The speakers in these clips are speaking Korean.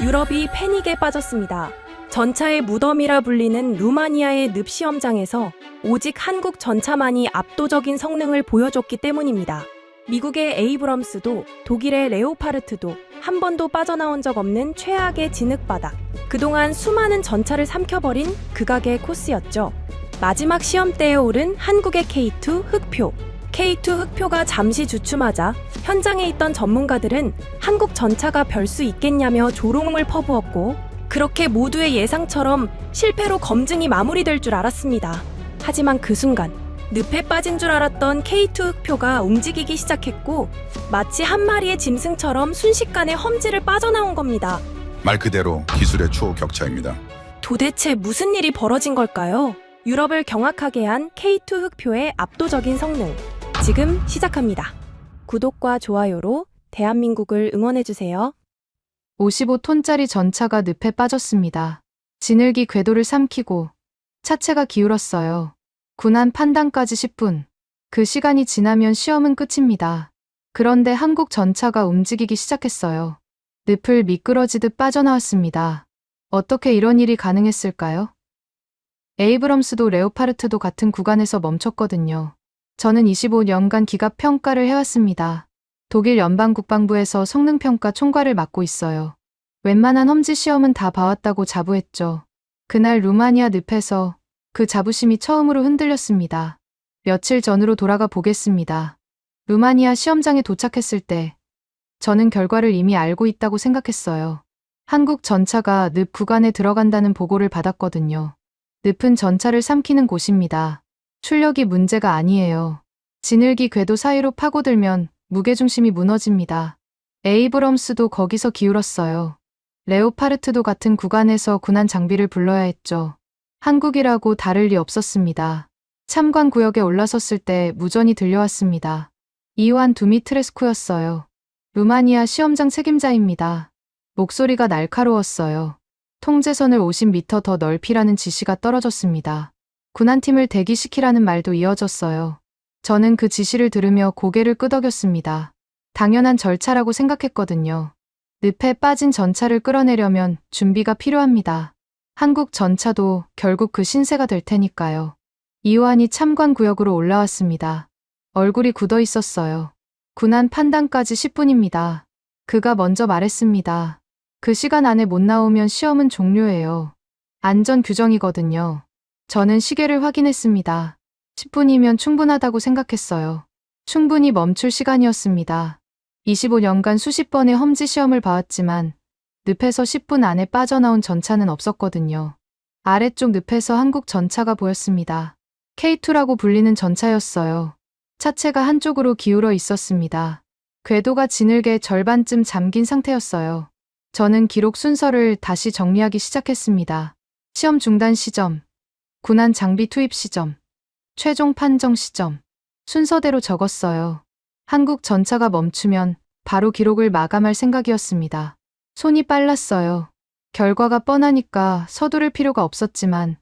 유럽이 패닉에 빠졌습니다. 전차의 무덤이라 불리는 루마니아의 늪 시험장에서 오직 한국 전차만이 압도적인 성능을 보여줬기 때문입니다. 미국의 에이브럼스도 독일의 레오파르트도 한 번도 빠져나온 적 없는 최악의 진흙바닥. 그동안 수많은 전차를 삼켜버린 극악의 코스였죠. 마지막 시험대에 오른 한국의 K2 흑표. K2 흑표가 잠시 주춤하자 현장에 있던 전문가들은 한국 전차가 별 수 있겠냐며 조롱을 퍼부었고, 그렇게 모두의 예상처럼 실패로 검증이 마무리될 줄 알았습니다. 하지만 그 순간 늪에 빠진 줄 알았던 K2 흑표가 움직이기 시작했고, 마치 한 마리의 짐승처럼 순식간에 험지를 빠져나온 겁니다. 말 그대로 기술의 초격차입니다. 도대체 무슨 일이 벌어진 걸까요? 유럽을 경악하게 한 K2 흑표의 압도적인 성능. 지금 시작합니다. 구독과 좋아요로 대한민국을 응원해주세요. 55톤짜리 전차가 늪에 빠졌습니다. 진흙이 궤도를 삼키고 차체가 기울었어요. 군한 판단까지 10분. 그 시간이 지나면 시험은 끝입니다. 그런데 한국 전차가 움직이기 시작했어요. 늪을 미끄러지듯 빠져나왔습니다. 어떻게 이런 일이 가능했을까요? 에이브럼스도 레오파르트도 같은 구간에서 멈췄거든요. 저는 25년간 기갑 평가를 해왔습니다. 독일 연방국방부에서 성능평가 총괄을 맡고 있어요. 웬만한 험지 시험은 다 봐왔다고 자부했죠. 그날 루마니아 늪에서 그 자부심이 처음으로 흔들렸습니다. 며칠 전으로 돌아가 보겠습니다. 루마니아 시험장에 도착했을 때 저는 결과를 이미 알고 있다고 생각했어요. 한국 전차가 늪 구간에 들어간다는 보고를 받았거든요. 늪은 전차를 삼키는 곳입니다. 출력이 문제가 아니에요. 진흙이 궤도 사이로 파고들면 무게중심이 무너집니다. 에이브럼스도 거기서 기울었어요. 레오파르트도 같은 구간에서 군한 장비를 불러야 했죠. 한국이라고 다를 리 없었습니다. 참관 구역에 올라섰을 때 무전이 들려왔습니다. 이완 두미트레스쿠였어요. 루마니아 시험장 책임자입니다. 목소리가 날카로웠어요. 통제선을 50m 더 넓히라는 지시가 떨어졌습니다. 군한팀을 대기시키라는 말도 이어졌어요. 저는 그 지시를 들으며 고개를 끄덕였습니다. 당연한 절차라고 생각했거든요. 늪에 빠진 전차를 끌어내려면 준비가 필요합니다. 한국 전차도 결국 그 신세가 될 테니까요. 이완이 참관 구역으로 올라왔습니다. 얼굴이 굳어 있었어요. 군한 판단까지 10분입니다. 그가 먼저 말했습니다. 그 시간 안에 못 나오면 시험은 종료예요. 안전 규정이거든요. 저는 시계를 확인했습니다. 10분이면 충분하다고 생각했어요. 충분히 멈출 시간이었습니다. 25년간 수십 번의 험지 시험을 봐왔지만 늪에서 10분 안에 빠져나온 전차는 없었거든요. 아래쪽 늪에서 한국 전차가 보였습니다. K2라고 불리는 전차였어요. 차체가 한쪽으로 기울어 있었습니다. 궤도가 진흙의 절반쯤 잠긴 상태였어요. 저는 기록 순서를 다시 정리하기 시작했습니다. 시험 중단 시점, 군한 장비 투입 시점, 최종 판정 시점, 순서대로 적었어요. 한국 전차가 멈추면 바로 기록을 마감할 생각이었습니다. 손이 빨랐어요. 결과가 뻔하니까 서두를 필요가 없었지만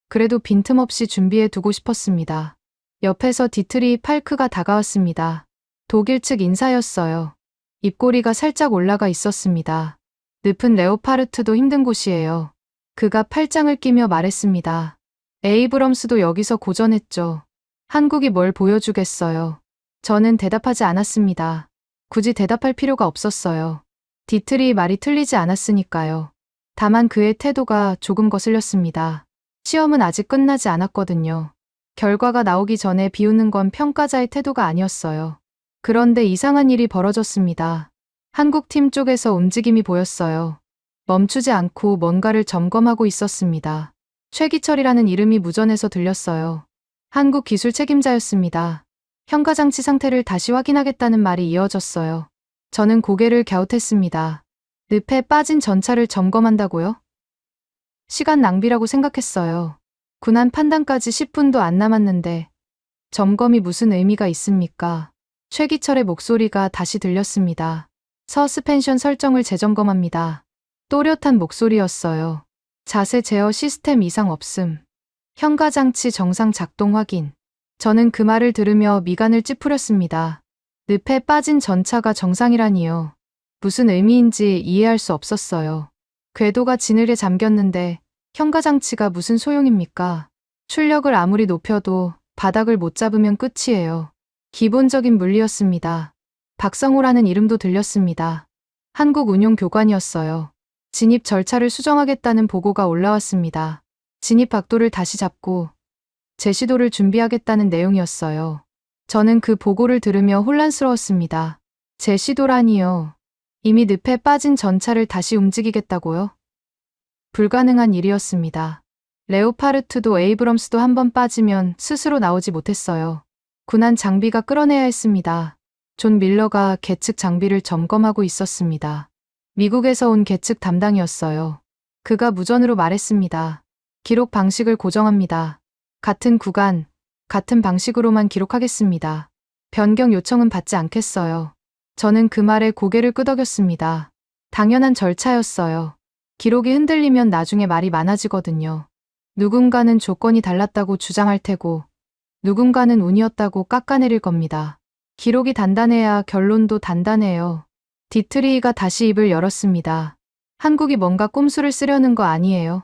그래도 빈틈없이 준비해 두고 싶었습니다. 옆에서 디트리 팔크가 다가왔습니다. 독일 측 인사였어요. 입꼬리가 살짝 올라가 있었습니다. 늪은 레오파르트도 힘든 곳이에요. 그가 팔짱을 끼며 말했습니다. 에이브럼스도 여기서 고전했죠. 한국이 뭘 보여주겠어요. 저는 대답하지 않았습니다. 굳이 대답할 필요가 없었어요. 디트리 말이 틀리지 않았으니까요. 다만 그의 태도가 조금 거슬렸습니다. 시험은 아직 끝나지 않았거든요. 결과가 나오기 전에 비웃는 건 평가자의 태도가 아니었어요. 그런데 이상한 일이 벌어졌습니다. 한국 팀 쪽에서 움직임이 보였어요. 멈추지 않고 뭔가를 점검하고 있었습니다. 최기철이라는 이름이 무전에서 들렸어요. 한국 기술 책임자였습니다. 현가장치 상태를 다시 확인하겠다는 말이 이어졌어요. 저는 고개를 갸웃했습니다. 늪에 빠진 전차를 점검한다고요? 시간 낭비라고 생각했어요. 군한 판단까지 10분도 안 남았는데 점검이 무슨 의미가 있습니까? 최기철의 목소리가 다시 들렸습니다. 서스펜션 설정을 재점검합니다. 또렷한 목소리였어요. 자세 제어 시스템 이상 없음. 현가장치 정상 작동 확인. 저는 그 말을 들으며 미간을 찌푸렸습니다. 늪에 빠진 전차가 정상이라니요. 무슨 의미인지 이해할 수 없었어요. 궤도가 지늘에 잠겼는데 현가장치가 무슨 소용입니까? 출력을 아무리 높여도 바닥을 못 잡으면 끝이에요. 기본적인 물리였습니다. 박성호라는 이름도 들렸습니다. 한국운용교관이었어요. 진입 절차를 수정하겠다는 보고가 올라왔습니다. 진입 각도를 다시 잡고 재시도를 준비하겠다는 내용이었어요. 저는 그 보고를 들으며 혼란스러웠습니다. 재시도라니요. 이미 늪에 빠진 전차를 다시 움직이겠다고요? 불가능한 일이었습니다. 레오파르트도 에이브럼스도 한번 빠지면 스스로 나오지 못했어요. 군한 장비가 끌어내야 했습니다. 존 밀러가 계측 장비를 점검하고 있었습니다. 미국에서 온 계측 담당이었어요. 그가 무전으로 말했습니다. 기록 방식을 고정합니다. 같은 구간, 같은 방식으로만 기록하겠습니다. 변경 요청은 받지 않겠어요. 저는 그 말에 고개를 끄덕였습니다. 당연한 절차였어요. 기록이 흔들리면 나중에 말이 많아지거든요. 누군가는 조건이 달랐다고 주장할 테고, 누군가는 운이었다고 깎아내릴 겁니다. 기록이 단단해야 결론도 단단해요. 디트리히가 다시 입을 열었습니다. 한국이 뭔가 꼼수를 쓰려는 거 아니에요?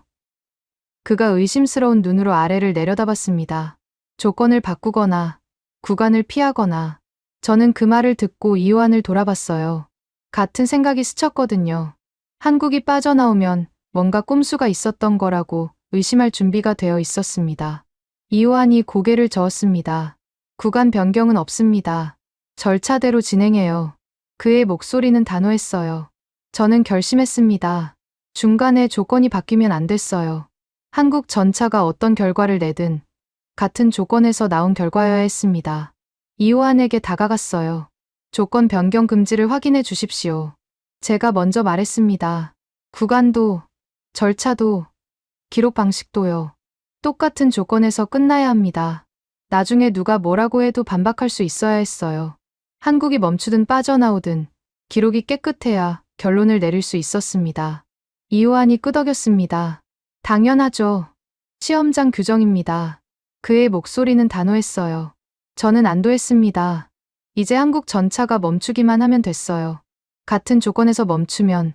그가 의심스러운 눈으로 아래를 내려다봤습니다. 조건을 바꾸거나 구간을 피하거나. 저는 그 말을 듣고 이호안을 돌아봤어요. 같은 생각이 스쳤거든요. 한국이 빠져나오면 뭔가 꼼수가 있었던 거라고 의심할 준비가 되어 있었습니다. 이호안이 고개를 저었습니다. 구간 변경은 없습니다. 절차대로 진행해요. 그의 목소리는 단호했어요. 저는 결심했습니다. 중간에 조건이 바뀌면 안 됐어요. 한국 전차가 어떤 결과를 내든 같은 조건에서 나온 결과여야 했습니다. 이호안에게 다가갔어요. 조건 변경 금지를 확인해 주십시오. 제가 먼저 말했습니다. 구간도, 절차도, 기록 방식도요. 똑같은 조건에서 끝나야 합니다. 나중에 누가 뭐라고 해도 반박할 수 있어야 했어요. 한국이 멈추든 빠져나오든 기록이 깨끗해야 결론을 내릴 수 있었습니다. 이호안이 끄덕였습니다. 당연하죠. 시험장 규정입니다. 그의 목소리는 단호했어요. 저는 안도했습니다. 이제 한국 전차가 멈추기만 하면 됐어요. 같은 조건에서 멈추면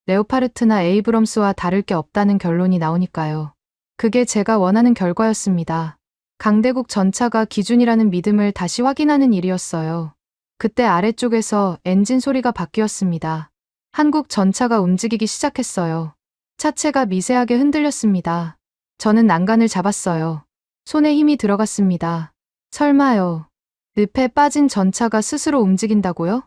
레오파르트나 에이브럼스와 다를 게 없다는 결론이 나오니까요. 그게 제가 원하는 결과였습니다. 강대국 전차가 기준이라는 믿음을 다시 확인하는 일이었어요. 그때 아래쪽에서 엔진 소리가 바뀌었습니다. 한국 전차가 움직이기 시작했어요. 차체가 미세하게 흔들렸습니다. 저는 난간을 잡았어요. 손에 힘이 들어갔습니다. 설마요. 늪에 빠진 전차가 스스로 움직인다고요?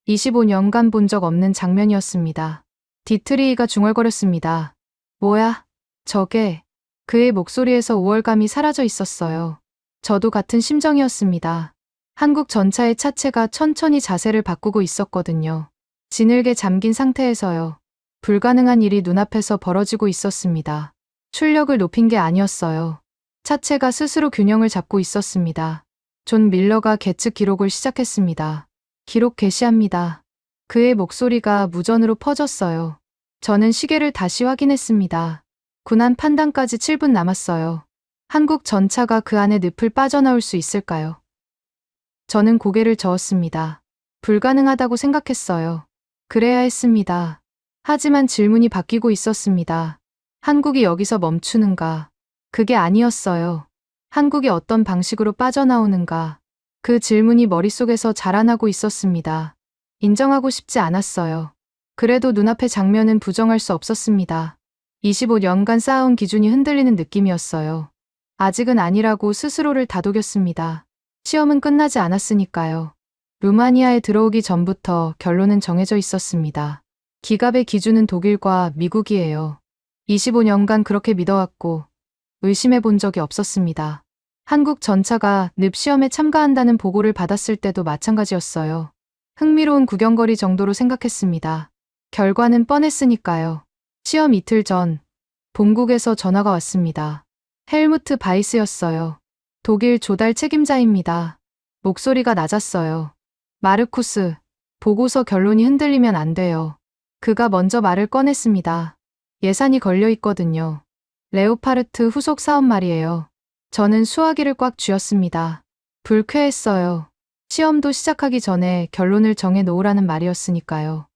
25년간 본 적 없는 장면이었습니다. 디트리히가 중얼거렸습니다. 뭐야? 저게. 그의 목소리에서 우월감이 사라져 있었어요. 저도 같은 심정이었습니다. 한국 전차의 차체가 천천히 자세를 바꾸고 있었거든요. 지늘게 잠긴 상태에서요. 불가능한 일이 눈앞에서 벌어지고 있었습니다. 출력을 높인 게 아니었어요. 차체가 스스로 균형을 잡고 있었습니다. 존 밀러가 계측 기록을 시작했습니다. 기록 개시합니다. 그의 목소리가 무전으로 퍼졌어요. 저는 시계를 다시 확인했습니다. 군한 판단까지 7분 남았어요. 한국 전차가 그 안에 늪을 빠져나올 수 있을까요? 저는 고개를 저었습니다. 불가능하다고 생각했어요. 그래야 했습니다. 하지만 질문이 바뀌고 있었습니다. 한국이 여기서 멈추는가? 그게 아니었어요. 한국이 어떤 방식으로 빠져나오는가? 그 질문이 머릿속에서 자라나고 있었습니다. 인정하고 싶지 않았어요. 그래도 눈앞의 장면은 부정할 수 없었습니다. 25년간 쌓아온 기준이 흔들리는 느낌이었어요. 아직은 아니라고 스스로를 다독였습니다. 시험은 끝나지 않았으니까요. 루마니아에 들어오기 전부터 결론은 정해져 있었습니다. 기갑의 기준은 독일과 미국이에요. 25년간 그렇게 믿어왔고 의심해 본 적이 없었습니다. 한국 전차가 늪 시험에 참가한다는 보고를 받았을 때도 마찬가지였어요. 흥미로운 구경거리 정도로 생각했습니다. 결과는 뻔했으니까요. 시험 이틀 전 본국에서 전화가 왔습니다. 헬무트 바이스였어요. 독일 조달 책임자입니다. 목소리가 낮았어요. 마르쿠스, 보고서 결론이 흔들리면 안 돼요. 그가 먼저 말을 꺼냈습니다. 예산이 걸려 있거든요. 레오파르트 후속 사업 말이에요. 저는 수화기를 꽉 쥐었습니다. 불쾌했어요. 시험도 시작하기 전에 결론을 정해 놓으라는 말이었으니까요.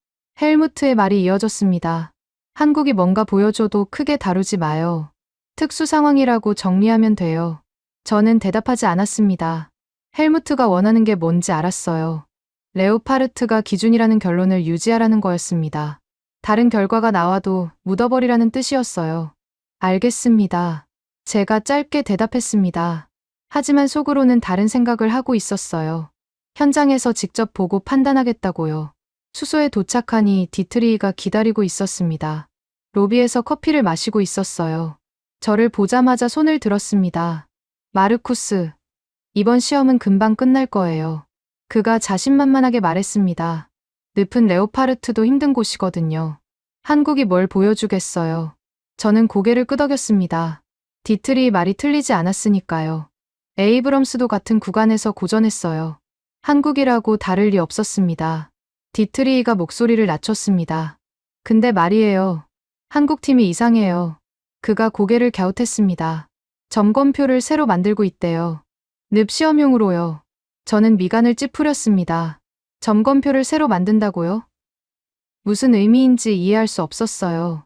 헬무트의 말이 이어졌습니다. 한국이 뭔가 보여줘도 크게 다루지 마요. 특수 상황이라고 정리하면 돼요. 저는 대답하지 않았습니다. 헬무트가 원하는 게 뭔지 알았어요. 레오파르트가 기준이라는 결론을 유지하라는 거였습니다. 다른 결과가 나와도 묻어버리라는 뜻이었어요. 알겠습니다. 제가 짧게 대답했습니다. 하지만 속으로는 다른 생각을 하고 있었어요. 현장에서 직접 보고 판단하겠다고요. 수소에 도착하니 디트리히가 기다리고 있었습니다. 로비에서 커피를 마시고 있었어요. 저를 보자마자 손을 들었습니다. 마르쿠스, 이번 시험은 금방 끝날 거예요. 그가 자신만만하게 말했습니다. 늪은 레오파르트도 힘든 곳이거든요. 한국이 뭘 보여주겠어요. 저는 고개를 끄덕였습니다. 디트리히 말이 틀리지 않았으니까요. 에이브럼스도 같은 구간에서 고전했어요. 한국이라고 다를 리 없었습니다. 디트리히가 목소리를 낮췄습니다. 근데 말이에요. 한국팀이 이상해요. 그가 고개를 갸웃했습니다. 점검표를 새로 만들고 있대요. 늪 시험용으로요. 저는 미간을 찌푸렸습니다. 점검표를 새로 만든다고요? 무슨 의미인지 이해할 수 없었어요.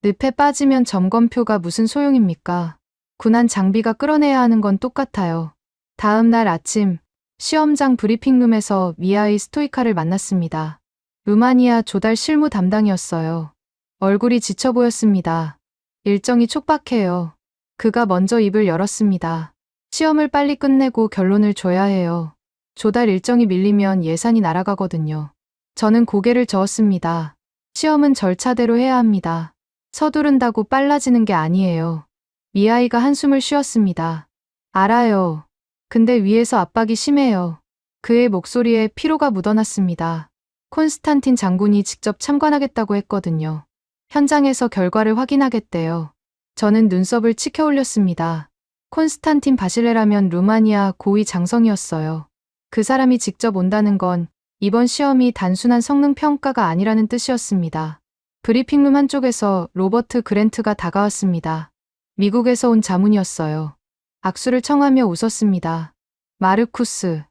늪에 빠지면 점검표가 무슨 소용입니까? 군한 장비가 끌어내야 하는 건 똑같아요. 다음 날 아침, 시험장 브리핑룸에서 미아의 스토이카를 만났습니다. 루마니아 조달 실무 담당이었어요. 얼굴이 지쳐 보였습니다. 일정이 촉박해요. 그가 먼저 입을 열었습니다. 시험을 빨리 끝내고 결론을 줘야 해요. 조달 일정이 밀리면 예산이 날아가거든요. 저는 고개를 저었습니다. 시험은 절차대로 해야 합니다. 서두른다고 빨라지는 게 아니에요. 미아이가 한숨을 쉬었습니다. 알아요. 근데 위에서 압박이 심해요. 그의 목소리에 피로가 묻어났습니다. 콘스탄틴 장군이 직접 참관하겠다고 했거든요. 현장에서 결과를 확인하겠대요. 저는 눈썹을 치켜 올렸습니다. 콘스탄틴 바실레라면 루마니아 고위 장성이었어요. 그 사람이 직접 온다는 건 이번 시험이 단순한 성능 평가가 아니라는 뜻이었습니다. 브리핑룸 한쪽에서 로버트 그랜트가 다가왔습니다. 미국에서 온 자문이었어요. 악수를 청하며 웃었습니다. 마르쿠스,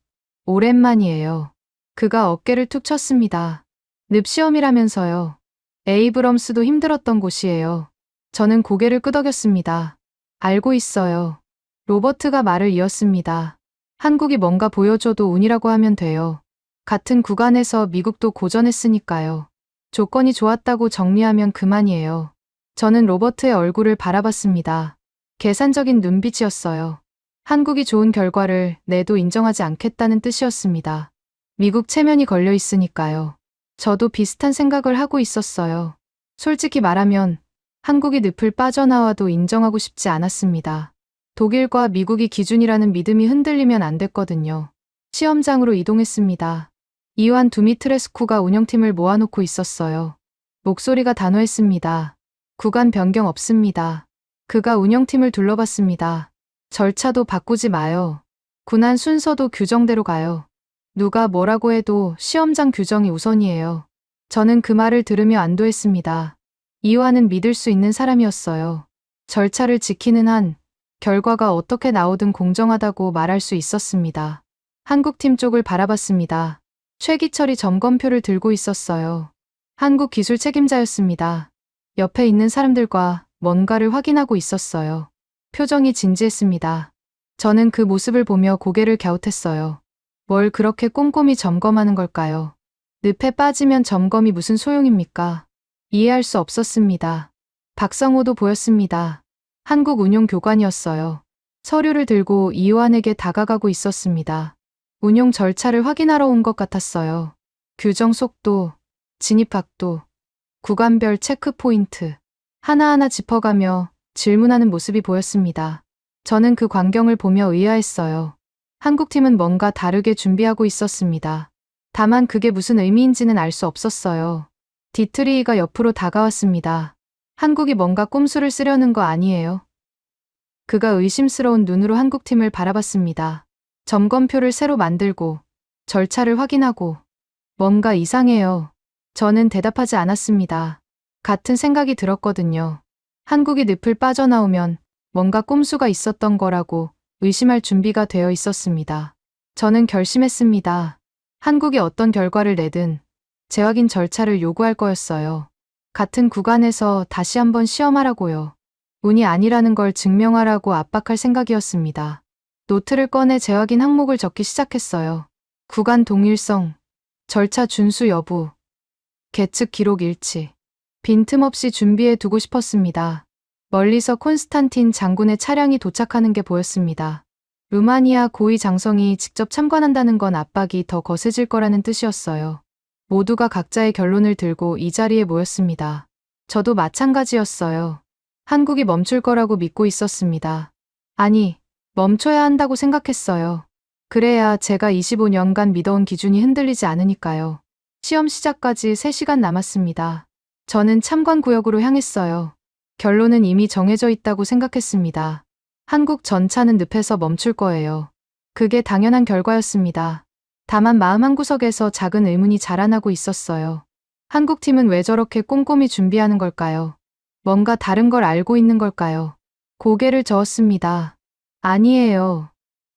오랜만이에요. 그가 어깨를 툭 쳤습니다. 늪 시험이라면서요. 에이브럼스도 힘들었던 곳이에요. 저는 고개를 끄덕였습니다. 알고 있어요. 로버트가 말을 이었습니다. 한국이 뭔가 보여줘도 운이라고 하면 돼요. 같은 구간에서 미국도 고전했으니까요. 조건이 좋았다고 정리하면 그만이에요. 저는 로버트의 얼굴을 바라봤습니다. 계산적인 눈빛이었어요. 한국이 좋은 결과를 내도 인정하지 않겠다는 뜻이었습니다. 미국 체면이 걸려 있으니까요. 저도 비슷한 생각을 하고 있었어요. 솔직히 말하면 한국이 늪을 빠져나와도 인정하고 싶지 않았습니다. 독일과 미국이 기준이라는 믿음이 흔들리면 안 됐거든요. 시험장으로 이동했습니다. 이완 두미트레스쿠가 운영팀을 모아놓고 있었어요. 목소리가 단호했습니다. 구간 변경 없습니다. 그가 운영팀을 둘러봤습니다. 절차도 바꾸지 마요. 군한 순서도 규정대로 가요. 누가 뭐라고 해도 시험장 규정이 우선이에요. 저는 그 말을 들으며 안도했습니다. 이완은 믿을 수 있는 사람이었어요. 절차를 지키는 한 결과가 어떻게 나오든 공정하다고 말할 수 있었습니다. 한국팀 쪽을 바라봤습니다. 최기철이 점검표를 들고 있었어요. 한국 기술 책임자였습니다. 옆에 있는 사람들과 뭔가를 확인하고 있었어요. 표정이 진지했습니다. 저는 그 모습을 보며 고개를 갸웃했어요. 뭘 그렇게 꼼꼼히 점검하는 걸까요? 늪에 빠지면 점검이 무슨 소용입니까? 이해할 수 없었습니다. 박성호도 보였습니다. 한국 운용 교관이었어요. 서류를 들고 이완에게 다가가고 있었습니다. 운용 절차를 확인하러 온 것 같았어요. 규정 속도, 진입학도, 구간별 체크 포인트, 하나하나 짚어가며 질문하는 모습이 보였습니다. 저는 그 광경을 보며 의아했어요. 한국팀은 뭔가 다르게 준비하고 있었습니다. 다만 그게 무슨 의미인지는 알 수 없었어요. 디트리히가 옆으로 다가왔습니다. 한국이 뭔가 꼼수를 쓰려는 거 아니에요? 그가 의심스러운 눈으로 한국팀을 바라봤습니다. 점검표를 새로 만들고 절차를 확인하고 뭔가 이상해요. 저는 대답하지 않았습니다. 같은 생각이 들었거든요. 한국이 늪을 빠져나오면 뭔가 꼼수가 있었던 거라고 의심할 준비가 되어 있었습니다. 저는 결심했습니다. 한국이 어떤 결과를 내든 재확인 절차를 요구할 거였어요. 같은 구간에서 다시 한번 시험하라고요. 운이 아니라는 걸 증명하라고 압박할 생각이었습니다. 노트를 꺼내 재확인 항목을 적기 시작했어요. 구간 동일성, 절차 준수 여부, 계측 기록 일치. 빈틈없이 준비해 두고 싶었습니다. 멀리서 콘스탄틴 장군의 차량이 도착하는 게 보였습니다. 루마니아 고위 장성이 직접 참관한다는 건 압박이 더 거세질 거라는 뜻이었어요. 모두가 각자의 결론을 들고 이 자리에 모였습니다. 저도 마찬가지였어요. 한국이 멈출 거라고 믿고 있었습니다. 아니, 멈춰야 한다고 생각했어요. 그래야 제가 25년간 믿어온 기준이 흔들리지 않으니까요. 시험 시작까지 3시간 남았습니다. 저는 참관 구역으로 향했어요. 결론은 이미 정해져 있다고 생각했습니다. 한국 전차는 늪에서 멈출 거예요. 그게 당연한 결과였습니다. 다만 마음 한구석에서 작은 의문이 자라나고 있었어요. 한국팀은 왜 저렇게 꼼꼼히 준비하는 걸까요? 뭔가 다른 걸 알고 있는 걸까요? 고개를 저었습니다. 아니에요.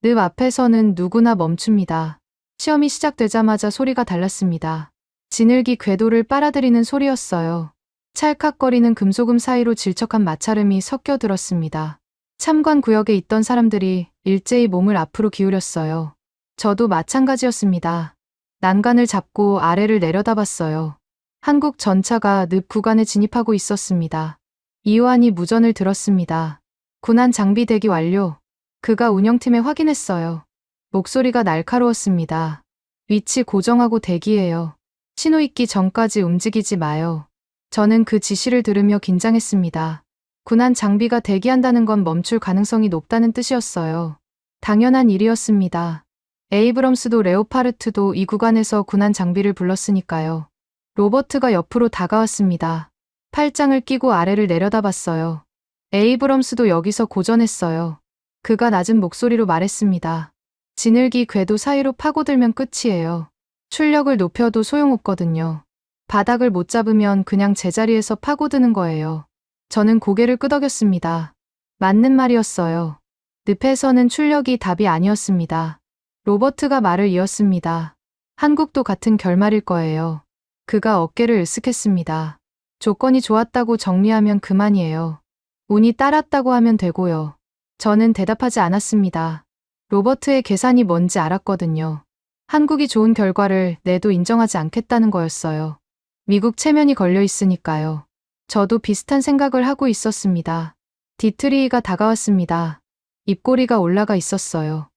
늪 앞에서는 누구나 멈춥니다. 시험이 시작되자마자 소리가 달랐습니다. 지늘기 궤도를 빨아들이는 소리였어요. 찰칵거리는 금소금 사이로 질척한 마찰음이 섞여 들었습니다. 참관 구역에 있던 사람들이 일제히 몸을 앞으로 기울였어요. 저도 마찬가지였습니다. 난간을 잡고 아래를 내려다봤어요. 한국 전차가 늪 구간에 진입하고 있었습니다. 이완이 무전을 들었습니다. 군안 장비 대기 완료. 그가 운영팀에 확인했어요. 목소리가 날카로웠습니다. 위치 고정하고 대기해요. 신호 있기 전까지 움직이지 마요. 저는 그 지시를 들으며 긴장했습니다. 군안 장비가 대기한다는 건 멈출 가능성이 높다는 뜻이었어요. 당연한 일이었습니다. 에이브럼스도 레오파르트도 이 구간에서 군안 장비를 불렀으니까요. 로버트가 옆으로 다가왔습니다. 팔짱을 끼고 아래를 내려다봤어요. 에이브럼스도 여기서 고전했어요. 그가 낮은 목소리로 말했습니다. 지늘기 궤도 사이로 파고들면 끝이에요. 출력을 높여도 소용없거든요. 바닥을 못 잡으면 그냥 제자리에서 파고드는 거예요. 저는 고개를 끄덕였습니다. 맞는 말이었어요. 늪에서는 출력이 답이 아니었습니다. 로버트가 말을 이었습니다. 한국도 같은 결말일 거예요. 그가 어깨를 으쓱했습니다. 조건이 좋았다고 정리하면 그만이에요. 운이 따랐다고 하면 되고요. 저는 대답하지 않았습니다. 로버트의 계산이 뭔지 알았거든요. 한국이 좋은 결과를 내도 인정하지 않겠다는 거였어요. 미국 체면이 걸려 있으니까요. 저도 비슷한 생각을 하고 있었습니다. 디트리히가 다가왔습니다. 입꼬리가 올라가 있었어요.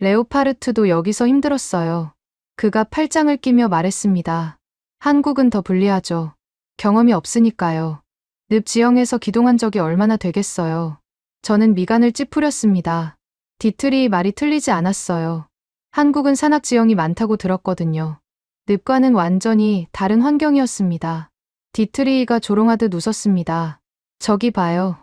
레오파르트도 여기서 힘들었어요. 그가 팔짱을 끼며 말했습니다. 한국은 더 불리하죠. 경험이 없으니까요. 늪 지형에서 기동한 적이 얼마나 되겠어요. 저는 미간을 찌푸렸습니다. 디트리히 말이 틀리지 않았어요. 한국은 산악 지형이 많다고 들었거든요. 늪과는 완전히 다른 환경이었습니다. 디트리히가 조롱하듯 웃었습니다. 저기 봐요.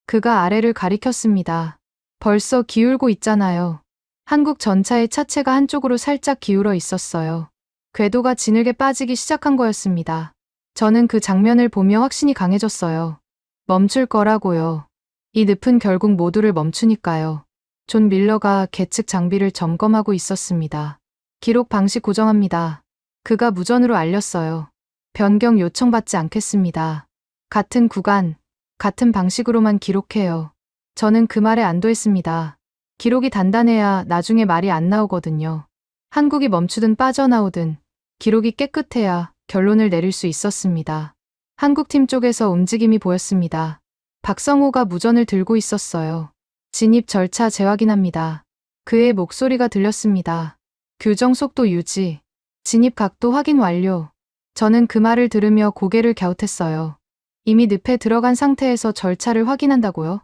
그가 아래를 가리켰습니다. 벌써 기울고 있잖아요. 한국 전차의 차체가 한쪽으로 살짝 기울어 있었어요. 궤도가 지늘게 빠지기 시작한 거였습니다. 저는 그 장면을 보며 확신이 강해졌어요. 멈출 거라고요. 이 늪은 결국 모두를 멈추니까요. 존 밀러가 계측 장비를 점검하고 있었습니다. 기록 방식 고정합니다. 그가 무전으로 알렸어요. 변경 요청받지 않겠습니다. 같은 구간, 같은 방식으로만 기록해요. 저는 그 말에 안도했습니다. 기록이 단단해야 나중에 말이 안 나오거든요. 한국이 멈추든 빠져나오든 기록이 깨끗해야 결론을 내릴 수 있었습니다. 한국팀 쪽에서 움직임이 보였습니다. 박성호가 무전을 들고 있었어요. 진입 절차 재확인합니다. 그의 목소리가 들렸습니다. 규정 속도 유지. 진입 각도 확인 완료. 저는 그 말을 들으며 고개를 갸웃했어요. 이미 늪에 들어간 상태에서 절차를 확인한다고요?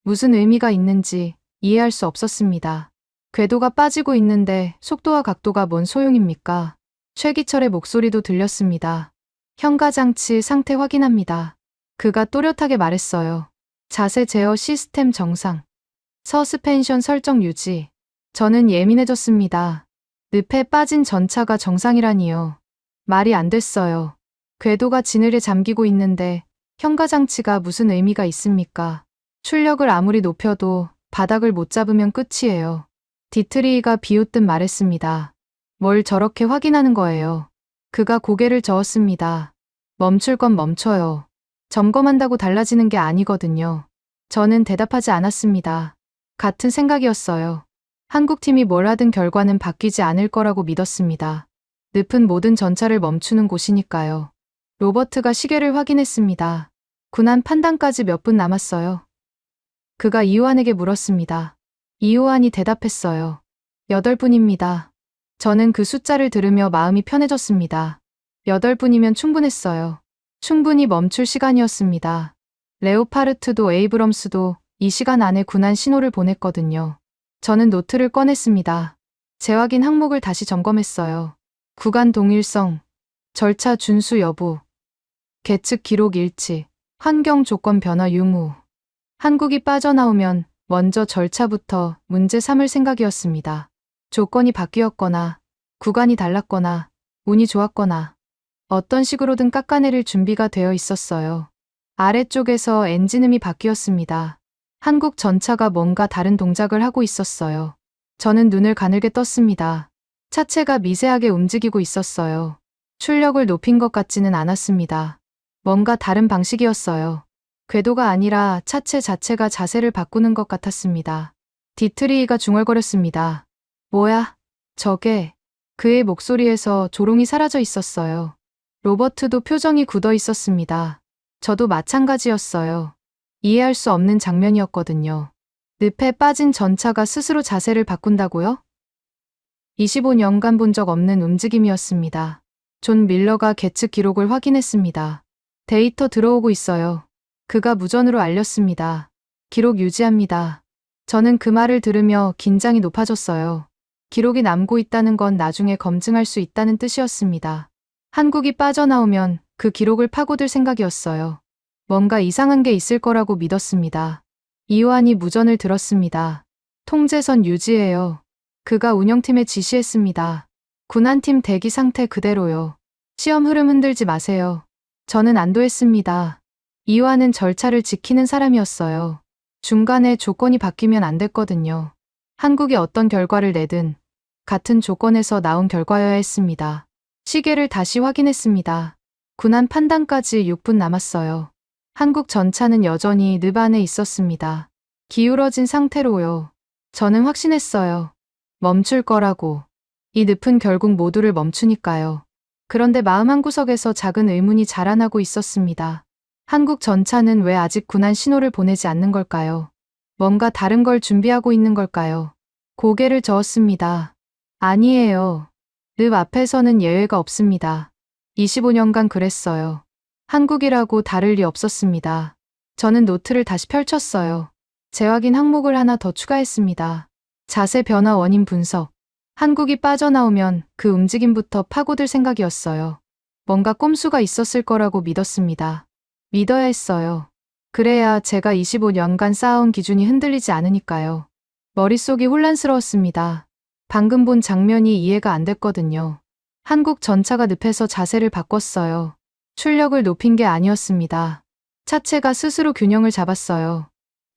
무슨 의미가 있는지 이해할 수 없었습니다. 궤도가 빠지고 있는데 속도와 각도가 뭔 소용입니까? 최기철의 목소리도 들렸습니다. 현가장치 상태 확인합니다. 그가 또렷하게 말했어요. 자세 제어 시스템 정상. 서스펜션 설정 유지. 저는 예민해졌습니다. 늪에 빠진 전차가 정상이라니요. 말이 안 됐어요. 궤도가 지늘에 잠기고 있는데 현가장치가 무슨 의미가 있습니까? 출력을 아무리 높여도 바닥을 못 잡으면 끝이에요. 디트리히가 비웃듯 말했습니다. 뭘 저렇게 확인하는 거예요. 그가 고개를 저었습니다. 멈출 건 멈춰요. 점검한다고 달라지는 게 아니거든요. 저는 대답하지 않았습니다. 같은 생각이었어요. 한국팀이 뭘 하든 결과는 바뀌지 않을 거라고 믿었습니다. 늪은 모든 전차를 멈추는 곳이니까요. 로버트가 시계를 확인했습니다. 군한 판단까지 몇 분 남았어요. 그가 이호환에게 물었습니다. 이호환이 대답했어요. 8분입니다. 저는 그 숫자를 들으며 마음이 편해졌습니다. 8분이면 충분했어요. 충분히 멈출 시간이었습니다. 레오파르트도 에이브럼스도 이 시간 안에 군한 신호를 보냈거든요. 저는 노트를 꺼냈습니다. 재확인 항목을 다시 점검했어요. 구간 동일성, 절차 준수 여부, 계측 기록 일치, 환경 조건 변화 유무. 한국이 빠져나오면 먼저 절차부터 문제 삼을 생각이었습니다. 조건이 바뀌었거나, 구간이 달랐거나, 운이 좋았거나, 어떤 식으로든 깎아내릴 준비가 되어 있었어요. 아래쪽에서 엔진음이 바뀌었습니다. 한국 전차가 뭔가 다른 동작을 하고 있었어요. 저는 눈을 가늘게 떴습니다. 차체가 미세하게 움직이고 있었어요. 출력을 높인 것 같지는 않았습니다. 뭔가 다른 방식이었어요. 궤도가 아니라 차체 자체가 자세를 바꾸는 것 같았습니다. 디트리히가 중얼거렸습니다. 뭐야? 저게. 그의 목소리에서 조롱이 사라져 있었어요. 로버트도 표정이 굳어 있었습니다. 저도 마찬가지였어요. 이해할 수 없는 장면이었거든요. 늪에 빠진 전차가 스스로 자세를 바꾼다고요? 25년간 본 적 없는 움직임이었습니다. 존 밀러가 계측 기록을 확인했습니다. 데이터 들어오고 있어요. 그가 무전으로 알렸습니다. 기록 유지합니다. 저는 그 말을 들으며 긴장이 높아졌어요. 기록이 남고 있다는 건 나중에 검증할 수 있다는 뜻이었습니다. 한국이 빠져나오면 그 기록을 파고들 생각이었어요. 뭔가 이상한 게 있을 거라고 믿었습니다. 이호환이 무전을 들었습니다. 통제선 유지해요. 그가 운영팀에 지시했습니다. 군한팀 대기 상태 그대로요. 시험 흐름 흔들지 마세요. 저는 안도했습니다. 이호환은 절차를 지키는 사람이었어요. 중간에 조건이 바뀌면 안 됐거든요. 한국이 어떤 결과를 내든 같은 조건에서 나온 결과여야 했습니다. 시계를 다시 확인했습니다. 군한 판단까지 6분 남았어요. 한국 전차는 여전히 늪 안에 있었습니다. 기울어진 상태로요. 저는 확신했어요. 멈출 거라고. 이 늪은 결국 모두를 멈추니까요. 그런데 마음 한구석에서 작은 의문이 자라나고 있었습니다. 한국 전차는 왜 아직 군한 신호를 보내지 않는 걸까요? 뭔가 다른 걸 준비하고 있는 걸까요? 고개를 저었습니다. 아니에요. 늪 앞에서는 예외가 없습니다. 25년간 그랬어요. 한국이라고 다를 리 없었습니다. 저는 노트를 다시 펼쳤어요. 재확인 항목을 하나 더 추가했습니다. 자세 변화 원인 분석. 한국이 빠져나오면 그 움직임부터 파고들 생각이었어요. 뭔가 꼼수가 있었을 거라고 믿었습니다. 믿어야 했어요. 그래야 제가 25년간 쌓아온 기준이 흔들리지 않으니까요. 머릿속이 혼란스러웠습니다. 방금 본 장면이 이해가 안 됐거든요. 한국 전차가 늪에서 자세를 바꿨어요. 출력을 높인 게 아니었습니다. 차체가 스스로 균형을 잡았어요.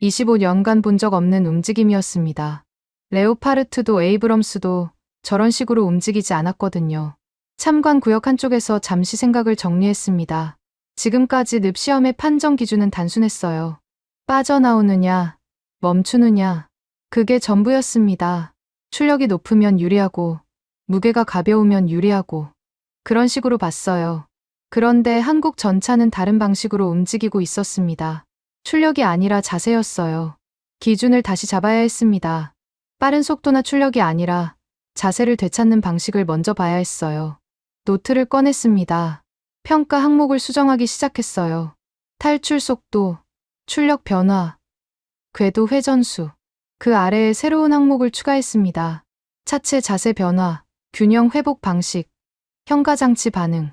25년간 본 적 없는 움직임이었습니다. 레오파르트도 에이브럼스도 저런 식으로 움직이지 않았거든요. 참관 구역 한쪽에서 잠시 생각을 정리했습니다. 지금까지 늪 시험의 판정 기준은 단순했어요. 빠져나오느냐, 멈추느냐. 그게 전부였습니다. 출력이 높으면 유리하고, 무게가 가벼우면 유리하고, 그런 식으로 봤어요. 그런데 한국 전차는 다른 방식으로 움직이고 있었습니다. 출력이 아니라 자세였어요. 기준을 다시 잡아야 했습니다. 빠른 속도나 출력이 아니라 자세를 되찾는 방식을 먼저 봐야 했어요. 노트를 꺼냈습니다. 평가 항목을 수정하기 시작했어요. 탈출 속도, 출력 변화, 궤도 회전수. 그 아래에 새로운 항목을 추가했습니다. 차체 자세 변화, 균형 회복 방식, 현가장치 반응.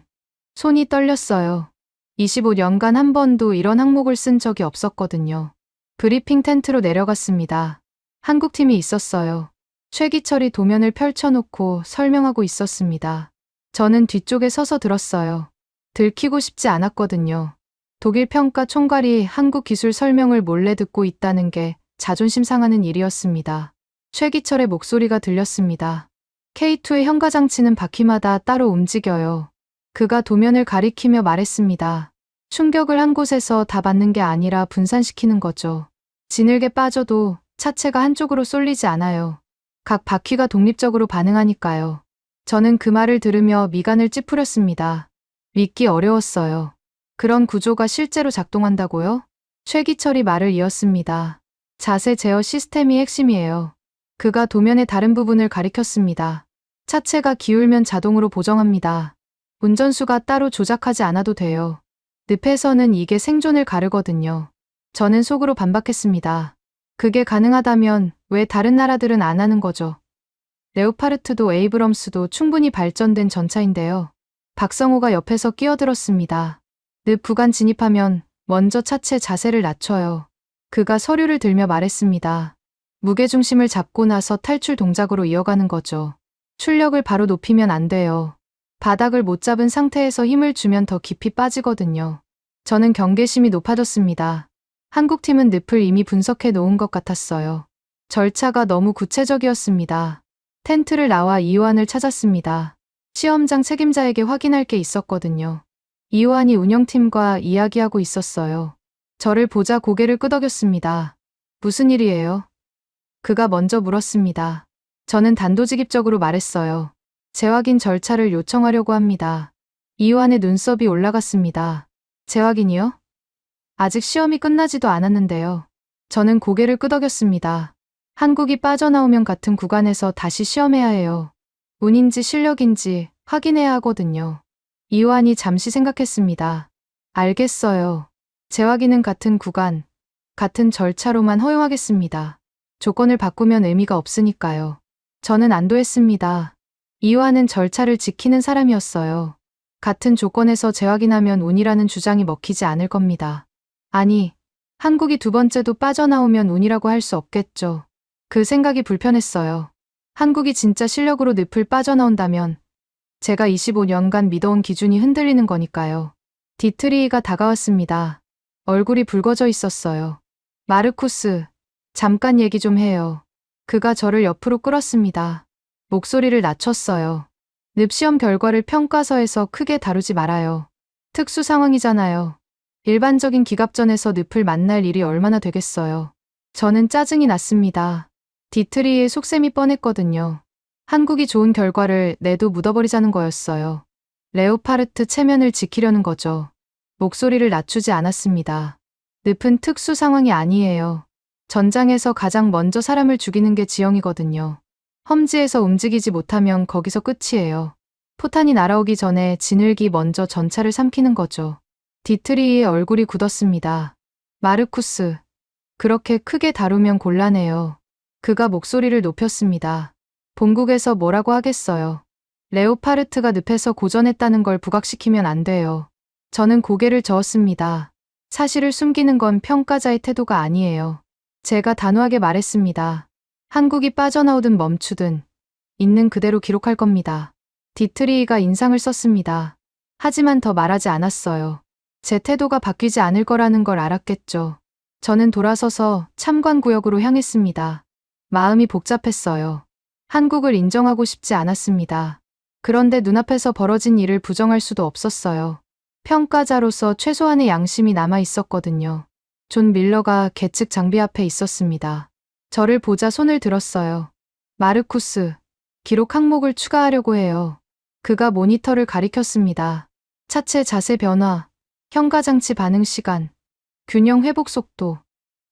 손이 떨렸어요. 25년간 한 번도 이런 항목을 쓴 적이 없었거든요. 브리핑 텐트로 내려갔습니다. 한국팀이 있었어요. 최기철이 도면을 펼쳐놓고 설명하고 있었습니다. 저는 뒤쪽에 서서 들었어요. 들키고 싶지 않았거든요. 독일 평가 총괄이 한국 기술 설명을 몰래 듣고 있다는 게 자존심 상하는 일이었습니다. 최기철의 목소리가 들렸습니다. K2의 현가장치는 바퀴마다 따로 움직여요. 그가 도면을 가리키며 말했습니다. 충격을 한 곳에서 다 받는 게 아니라 분산시키는 거죠. 진흙에 빠져도 차체가 한쪽으로 쏠리지 않아요. 각 바퀴가 독립적으로 반응하니까요. 저는 그 말을 들으며 미간을 찌푸렸습니다. 믿기 어려웠어요. 그런 구조가 실제로 작동한다고요? 최기철이 말을 이었습니다. 자세 제어 시스템이 핵심이에요. 그가 도면의 다른 부분을 가리켰습니다. 차체가 기울면 자동으로 보정합니다. 운전수가 따로 조작하지 않아도 돼요. 늪에서는 이게 생존을 가르거든요. 저는 속으로 반박했습니다. 그게 가능하다면 왜 다른 나라들은 안 하는 거죠? 레오파르트도 에이브럼스도 충분히 발전된 전차인데요. 박성호가 옆에서 끼어들었습니다. 늪 구간 진입하면 먼저 차체 자세를 낮춰요. 그가 서류를 들며 말했습니다. 무게중심을 잡고 나서 탈출 동작으로 이어가는 거죠. 출력을 바로 높이면 안 돼요. 바닥을 못 잡은 상태에서 힘을 주면 더 깊이 빠지거든요. 저는 경계심이 높아졌습니다. 한국팀은 늪을 이미 분석해 놓은 것 같았어요. 절차가 너무 구체적이었습니다. 텐트를 나와 이호환을 찾았습니다. 시험장 책임자에게 확인할 게 있었거든요. 이호환이 운영팀과 이야기하고 있었어요. 저를 보자 고개를 끄덕였습니다. 무슨 일이에요? 그가 먼저 물었습니다. 저는 단도직입적으로 말했어요. 재확인 절차를 요청하려고 합니다. 이호환의 눈썹이 올라갔습니다. 재확인이요? 아직 시험이 끝나지도 않았는데요. 저는 고개를 끄덕였습니다. 한국이 빠져나오면 같은 구간에서 다시 시험해야 해요. 운인지 실력인지 확인해야 하거든요. 이호환이 잠시 생각했습니다. 알겠어요. 재확인은 같은 구간, 같은 절차로만 허용하겠습니다. 조건을 바꾸면 의미가 없으니까요. 저는 안도했습니다. 이호환은 절차를 지키는 사람이었어요. 같은 조건에서 재확인하면 운이라는 주장이 먹히지 않을 겁니다. 아니, 한국이 두 번째도 빠져나오면 운이라고 할 수 없겠죠. 그 생각이 불편했어요. 한국이 진짜 실력으로 늪을 빠져나온다면 제가 25년간 믿어온 기준이 흔들리는 거니까요. 디트리히가 다가왔습니다. 얼굴이 붉어져 있었어요. 마르쿠스, 잠깐 얘기 좀 해요. 그가 저를 옆으로 끌었습니다. 목소리를 낮췄어요. 늪시험 결과를 평가서에서 크게 다루지 말아요. 특수 상황이잖아요. 일반적인 기갑전에서 늪을 만날 일이 얼마나 되겠어요. 저는 짜증이 났습니다. 디트리히의 속셈이 뻔했거든요. 한국이 좋은 결과를 내도 묻어버리자는 거였어요. 레오파르트 체면을 지키려는 거죠. 목소리를 낮추지 않았습니다. 늪은 특수 상황이 아니에요. 전장에서 가장 먼저 사람을 죽이는 게 지형이거든요. 험지에서 움직이지 못하면 거기서 끝이에요. 포탄이 날아오기 전에 진흙이 먼저 전차를 삼키는 거죠. 디트리히의 얼굴이 굳었습니다. 마르쿠스, 그렇게 크게 다루면 곤란해요. 그가 목소리를 높였습니다. 본국에서 뭐라고 하겠어요. 레오파르트가 늪에서 고전했다는 걸 부각시키면 안 돼요. 저는 고개를 저었습니다. 사실을 숨기는 건 평가자의 태도가 아니에요. 제가 단호하게 말했습니다. 한국이 빠져나오든 멈추든 있는 그대로 기록할 겁니다. 디트리히가 인상을 썼습니다. 하지만 더 말하지 않았어요. 제 태도가 바뀌지 않을 거라는 걸 알았겠죠. 저는 돌아서서 참관구역으로 향했습니다. 마음이 복잡했어요. 한국을 인정하고 싶지 않았습니다. 그런데 눈앞에서 벌어진 일을 부정할 수도 없었어요. 평가자로서 최소한의 양심이 남아 있었거든요. 존 밀러가 계측 장비 앞에 있었습니다. 저를 보자 손을 들었어요. 마르쿠스, 기록 항목을 추가하려고 해요. 그가 모니터를 가리켰습니다. 차체 자세 변화, 현가장치 반응 시간, 균형 회복 속도,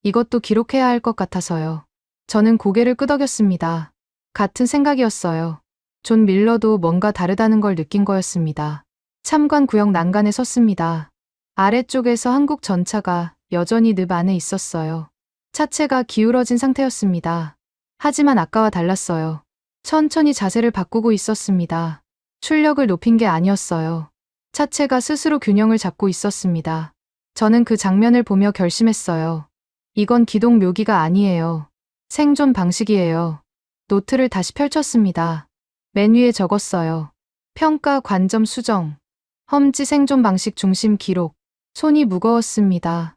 이것도 기록해야 할 것 같아서요. 저는 고개를 끄덕였습니다. 같은 생각이었어요. 존 밀러도 뭔가 다르다는 걸 느낀 거였습니다. 참관 구역 난간에 섰습니다. 아래쪽에서 한국 전차가 여전히 늪 안에 있었어요. 차체가 기울어진 상태였습니다. 하지만 아까와 달랐어요. 천천히 자세를 바꾸고 있었습니다. 출력을 높인 게 아니었어요. 차체가 스스로 균형을 잡고 있었습니다. 저는 그 장면을 보며 결심했어요. 이건 기동 묘기가 아니에요. 생존 방식이에요. 노트를 다시 펼쳤습니다. 맨 위에 적었어요. 평가 관점 수정. 험지 생존 방식 중심 기록. 손이 무거웠습니다.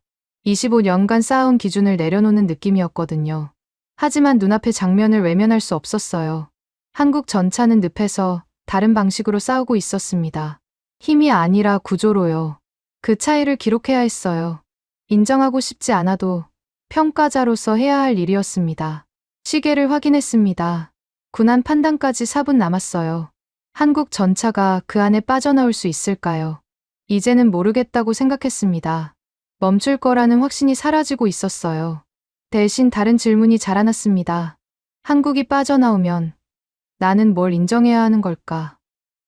25년간 쌓아온 기준을 내려놓는 느낌이었거든요. 하지만 눈앞의 장면을 외면할 수 없었어요. 한국 전차는 늪에서 다른 방식으로 싸우고 있었습니다. 힘이 아니라 구조로요. 그 차이를 기록해야 했어요. 인정하고 싶지 않아도 평가자로서 해야 할 일이었습니다. 시계를 확인했습니다. 군안 판단까지 4분 남았어요. 한국 전차가 그 안에 빠져나올 수 있을까요? 이제는 모르겠다고 생각했습니다. 멈출 거라는 확신이 사라지고 있었어요. 대신 다른 질문이 자라났습니다. 한국이 빠져나오면 나는 뭘 인정해야 하는 걸까?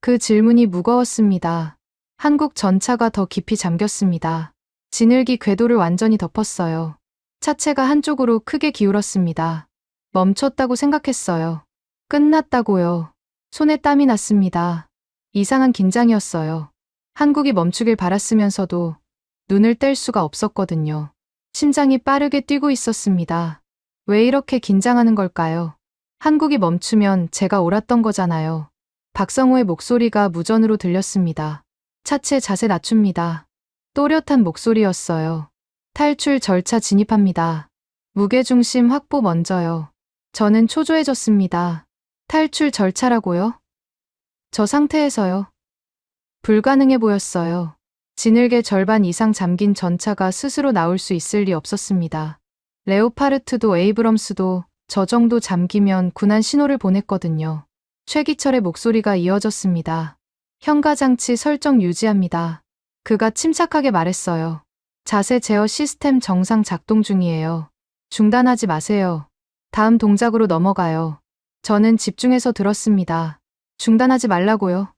그 질문이 무거웠습니다. 한국 전차가 더 깊이 잠겼습니다. 진흙이 궤도를 완전히 덮었어요. 차체가 한쪽으로 크게 기울었습니다. 멈췄다고 생각했어요. 끝났다고요. 손에 땀이 났습니다. 이상한 긴장이었어요. 한국이 멈추길 바랐으면서도 눈을 뗄 수가 없었거든요. 심장이 빠르게 뛰고 있었습니다. 왜 이렇게 긴장하는 걸까요? 한국이 멈추면 제가 옳았던 거잖아요. 박성호의 목소리가 무전으로 들렸습니다. 차체 자세 낮춥니다. 또렷한 목소리였어요. 탈출 절차 진입합니다. 무게중심 확보 먼저요. 저는 초조해졌습니다. 탈출 절차라고요? 저 상태에서요. 불가능해 보였어요. 진흙의 절반 이상 잠긴 전차가 스스로 나올 수 있을 리 없었습니다. 레오파르트도 에이브럼스도 저 정도 잠기면 군안 신호를 보냈거든요. 최기철의 목소리가 이어졌습니다. 현가장치 설정 유지합니다. 그가 침착하게 말했어요. 자세 제어 시스템 정상 작동 중이에요. 중단하지 마세요. 다음 동작으로 넘어가요. 저는 집중해서 들었습니다. 중단하지 말라고요.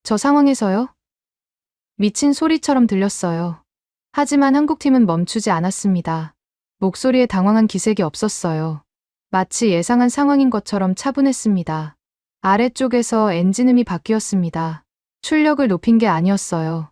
저 상황에서요? 미친 소리처럼 들렸어요. 하지만 한국팀은 멈추지 않았습니다. 목소리에 당황한 기색이 없었어요. 마치 예상한 상황인 것처럼 차분했습니다. 아래쪽에서 엔진음이 바뀌었습니다. 출력을 높인 게 아니었어요.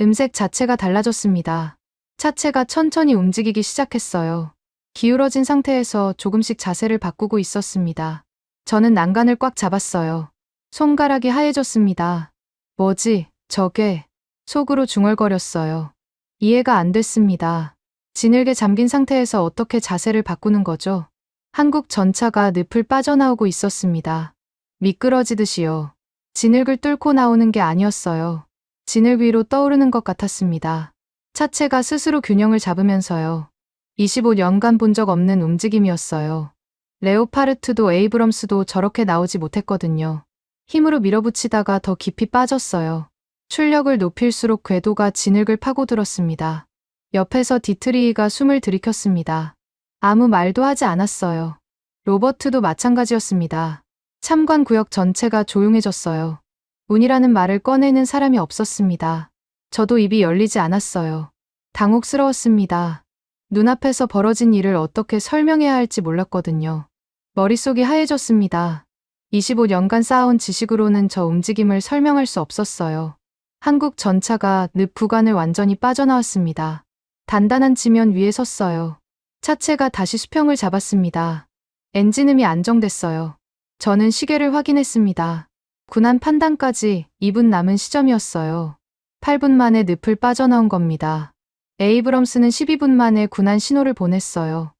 음색 자체가 달라졌습니다. 차체가 천천히 움직이기 시작했어요. 기울어진 상태에서 조금씩 자세를 바꾸고 있었습니다. 저는 난간을 꽉 잡았어요. 손가락이 하얘졌습니다. 뭐지, 저게? 속으로 중얼거렸어요. 이해가 안 됐습니다. 진흙에 잠긴 상태에서 어떻게 자세를 바꾸는 거죠? 한국 전차가 늪을 빠져나오고 있었습니다. 미끄러지듯이요. 진흙을 뚫고 나오는 게 아니었어요. 진흙 위로 떠오르는 것 같았습니다. 차체가 스스로 균형을 잡으면서요. 25년간 본 적 없는 움직임이었어요. 레오파르트도 에이브럼스도 저렇게 나오지 못했거든요. 힘으로 밀어붙이다가 더 깊이 빠졌어요. 출력을 높일수록 궤도가 진흙을 파고들었습니다. 옆에서 디트리히가 숨을 들이켰습니다. 아무 말도 하지 않았어요. 로버트도 마찬가지였습니다. 참관 구역 전체가 조용해졌어요. 운이라는 말을 꺼내는 사람이 없었습니다. 저도 입이 열리지 않았어요. 당혹스러웠습니다. 눈앞에서 벌어진 일을 어떻게 설명해야 할지 몰랐거든요. 머릿속이 하얘졌습니다. 25년간 쌓아온 지식으로는 저 움직임을 설명할 수 없었어요. 한국 전차가 늪 구간을 완전히 빠져나왔습니다. 단단한 지면 위에 섰어요. 차체가 다시 수평을 잡았습니다. 엔진음이 안정됐어요. 저는 시계를 확인했습니다. 군안 판단까지 2분 남은 시점이었어요. 8분 만에 늪을 빠져나온 겁니다. 에이브럼스는 12분 만에 군안 신호를 보냈어요.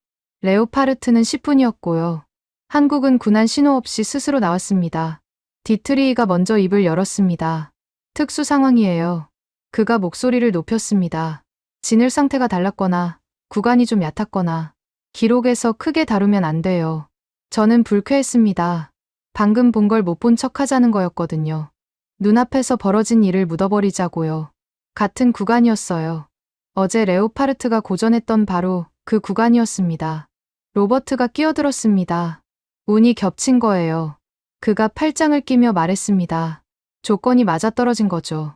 레오파르트는 10분이었고요. 한국은 군안 신호 없이 스스로 나왔습니다. 디트리히가 먼저 입을 열었습니다. 특수 상황이에요. 그가 목소리를 높였습니다. 진흙 상태가 달랐거나 구간이 좀 얕았거나 기록에서 크게 다루면 안 돼요. 저는 불쾌했습니다. 방금 본 걸 못 본 척 하자는 거였거든요. 눈앞에서 벌어진 일을 묻어버리자고요. 같은 구간이었어요. 어제 레오파르트가 고전했던 바로 그 구간이었습니다. 로버트가 끼어들었습니다. 운이 겹친 거예요. 그가 팔짱을 끼며 말했습니다. 조건이 맞아떨어진 거죠.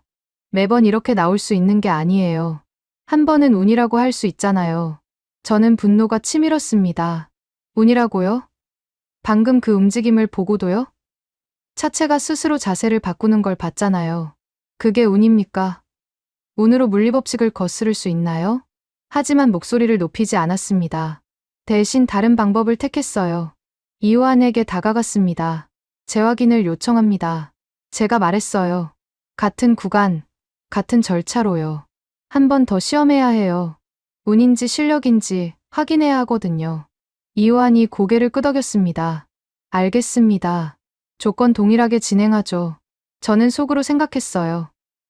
매번 이렇게 나올 수 있는 게 아니에요. 한 번은 운이라고 할 수 있잖아요. 저는 분노가 치밀었습니다. 운이라고요? 방금 그 움직임을 보고도요? 차체가 스스로 자세를 바꾸는 걸 봤잖아요. 그게 운입니까? 운으로 물리법칙을 거스를 수 있나요? 하지만 목소리를 높이지 않았습니다. 대신 다른 방법을 택했어요. 이호안에게 다가갔습니다. 재확인을 요청합니다. 제가 말했어요. 같은 구간, 같은 절차로요. 한 번 더 시험해야 해요. 운인지 실력인지 확인해야 하거든요. 이호안이 고개를 끄덕였습니다. 알겠습니다. 조건 동일하게 진행하죠. 저는 속으로 생각했어요.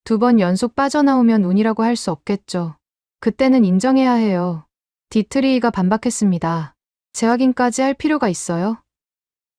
2번 연속 빠져나오면 운이라고 할 수 없겠죠. 그때는 인정해야 해요. 디트리히가 반박했습니다. 재확인까지 할 필요가 있어요?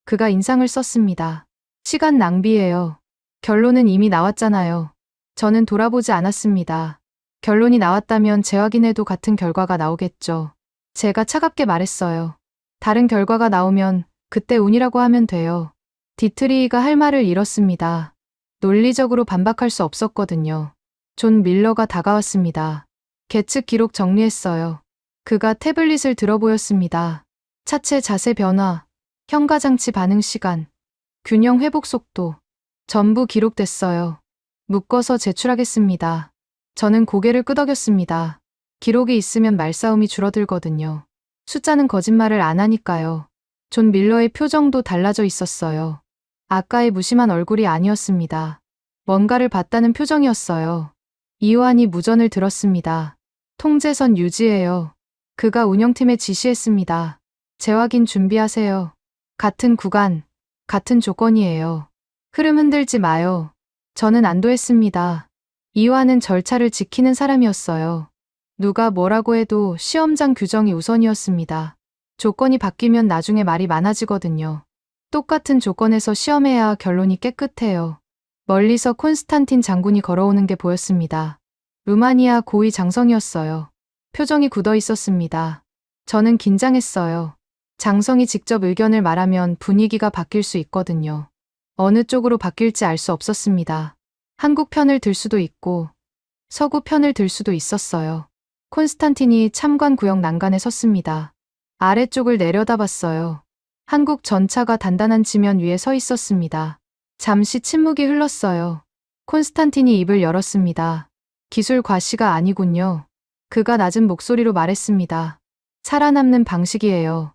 그가 인상을 썼습니다. 시간 낭비예요. 결론은 이미 나왔잖아요. 저는 돌아보지 않았습니다. 결론이 나왔다면 재확인해도 같은 결과가 나오겠죠. 제가 차갑게 말했어요. 다른 결과가 나오면 그때 운이라고 하면 돼요. 디트리히가 할 말을 잃었습니다. 논리적으로 반박할 수 없었거든요. 존 밀러가 다가왔습니다. 계측 기록 정리했어요. 그가 태블릿을 들어 보였습니다. 차체 자세 변화, 현가장치 반응 시간, 균형 회복 속도, 전부 기록됐어요. 묶어서 제출하겠습니다. 저는 고개를 끄덕였습니다. 기록이 있으면 말싸움이 줄어들거든요. 숫자는 거짓말을 안 하니까요. 존 밀러의 표정도 달라져 있었어요. 아까의 무심한 얼굴이 아니었습니다. 뭔가를 봤다는 표정이었어요. 이완이 무전을 들었습니다. 통제선 유지해요. 그가 운영팀에 지시했습니다. 재확인 준비하세요. 같은 구간, 같은 조건이에요. 흐름 흔들지 마요. 저는 안도했습니다. 이완은 절차를 지키는 사람이었어요. 누가 뭐라고 해도 시험장 규정이 우선이었습니다. 조건이 바뀌면 나중에 말이 많아지거든요. 똑같은 조건에서 시험해야 결론이 깨끗해요. 멀리서 콘스탄틴 장군이 걸어오는 게 보였습니다. 루마니아 고위 장성이었어요. 표정이 굳어 있었습니다. 저는 긴장했어요. 장성이 직접 의견을 말하면 분위기가 바뀔 수 있거든요. 어느 쪽으로 바뀔지 알 수 없었습니다. 한국 편을 들 수도 있고 서구 편을 들 수도 있었어요. 콘스탄틴이 참관 구역 난간에 섰습니다. 아래쪽을 내려다봤어요. 한국 전차가 단단한 지면 위에 서 있었습니다. 잠시 침묵이 흘렀어요. 콘스탄틴이 입을 열었습니다. 기술 과시가 아니군요. 그가 낮은 목소리로 말했습니다. 살아남는 방식이에요.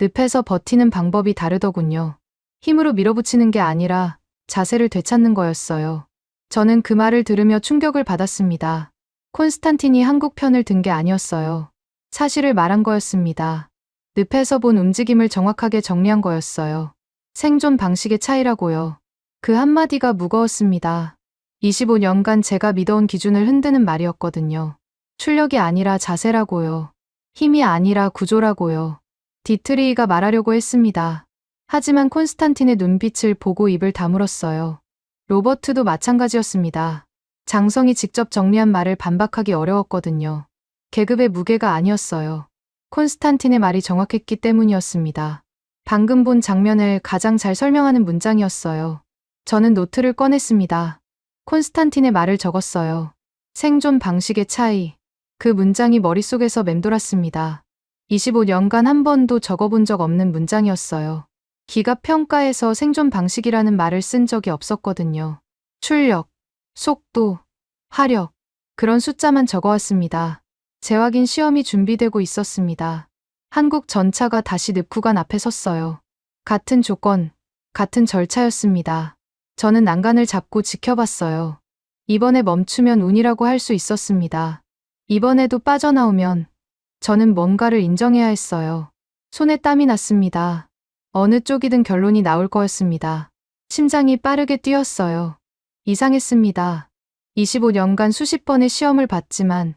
늪에서 버티는 방법이 다르더군요. 힘으로 밀어붙이는 게 아니라 자세를 되찾는 거였어요. 저는 그 말을 들으며 충격을 받았습니다. 콘스탄틴이 한국 편을 든 게 아니었어요. 사실을 말한 거였습니다. 늪에서 본 움직임을 정확하게 정리한 거였어요. 생존 방식의 차이라고요. 그 한마디가 무거웠습니다. 25년간 제가 믿어온 기준을 흔드는 말이었거든요. 출력이 아니라 자세라고요. 힘이 아니라 구조라고요. 디트리히가 말하려고 했습니다. 하지만 콘스탄틴의 눈빛을 보고 입을 다물었어요. 로버트도 마찬가지였습니다. 장성이 직접 정리한 말을 반박하기 어려웠거든요. 계급의 무게가 아니었어요. 콘스탄틴의 말이 정확했기 때문이었습니다. 방금 본 장면을 가장 잘 설명하는 문장이었어요. 저는 노트를 꺼냈습니다. 콘스탄틴의 말을 적었어요. 생존 방식의 차이. 그 문장이 머릿속에서 맴돌았습니다. 25년간 한 번도 적어본 적 없는 문장이었어요. 기갑평가에서 생존 방식이라는 말을 쓴 적이 없었거든요. 출력, 속도, 화력, 그런 숫자만 적어왔습니다. 재확인 시험이 준비되고 있었습니다. 한국 전차가 다시 늪구간 앞에 섰어요. 같은 조건, 같은 절차였습니다. 저는 난간을 잡고 지켜봤어요. 이번에 멈추면 운이라고 할 수 있었습니다. 이번에도 빠져나오면 저는 뭔가를 인정해야 했어요. 손에 땀이 났습니다. 어느 쪽이든 결론이 나올 거였습니다. 심장이 빠르게 뛰었어요. 이상했습니다. 25년간 수십 번의 시험을 봤지만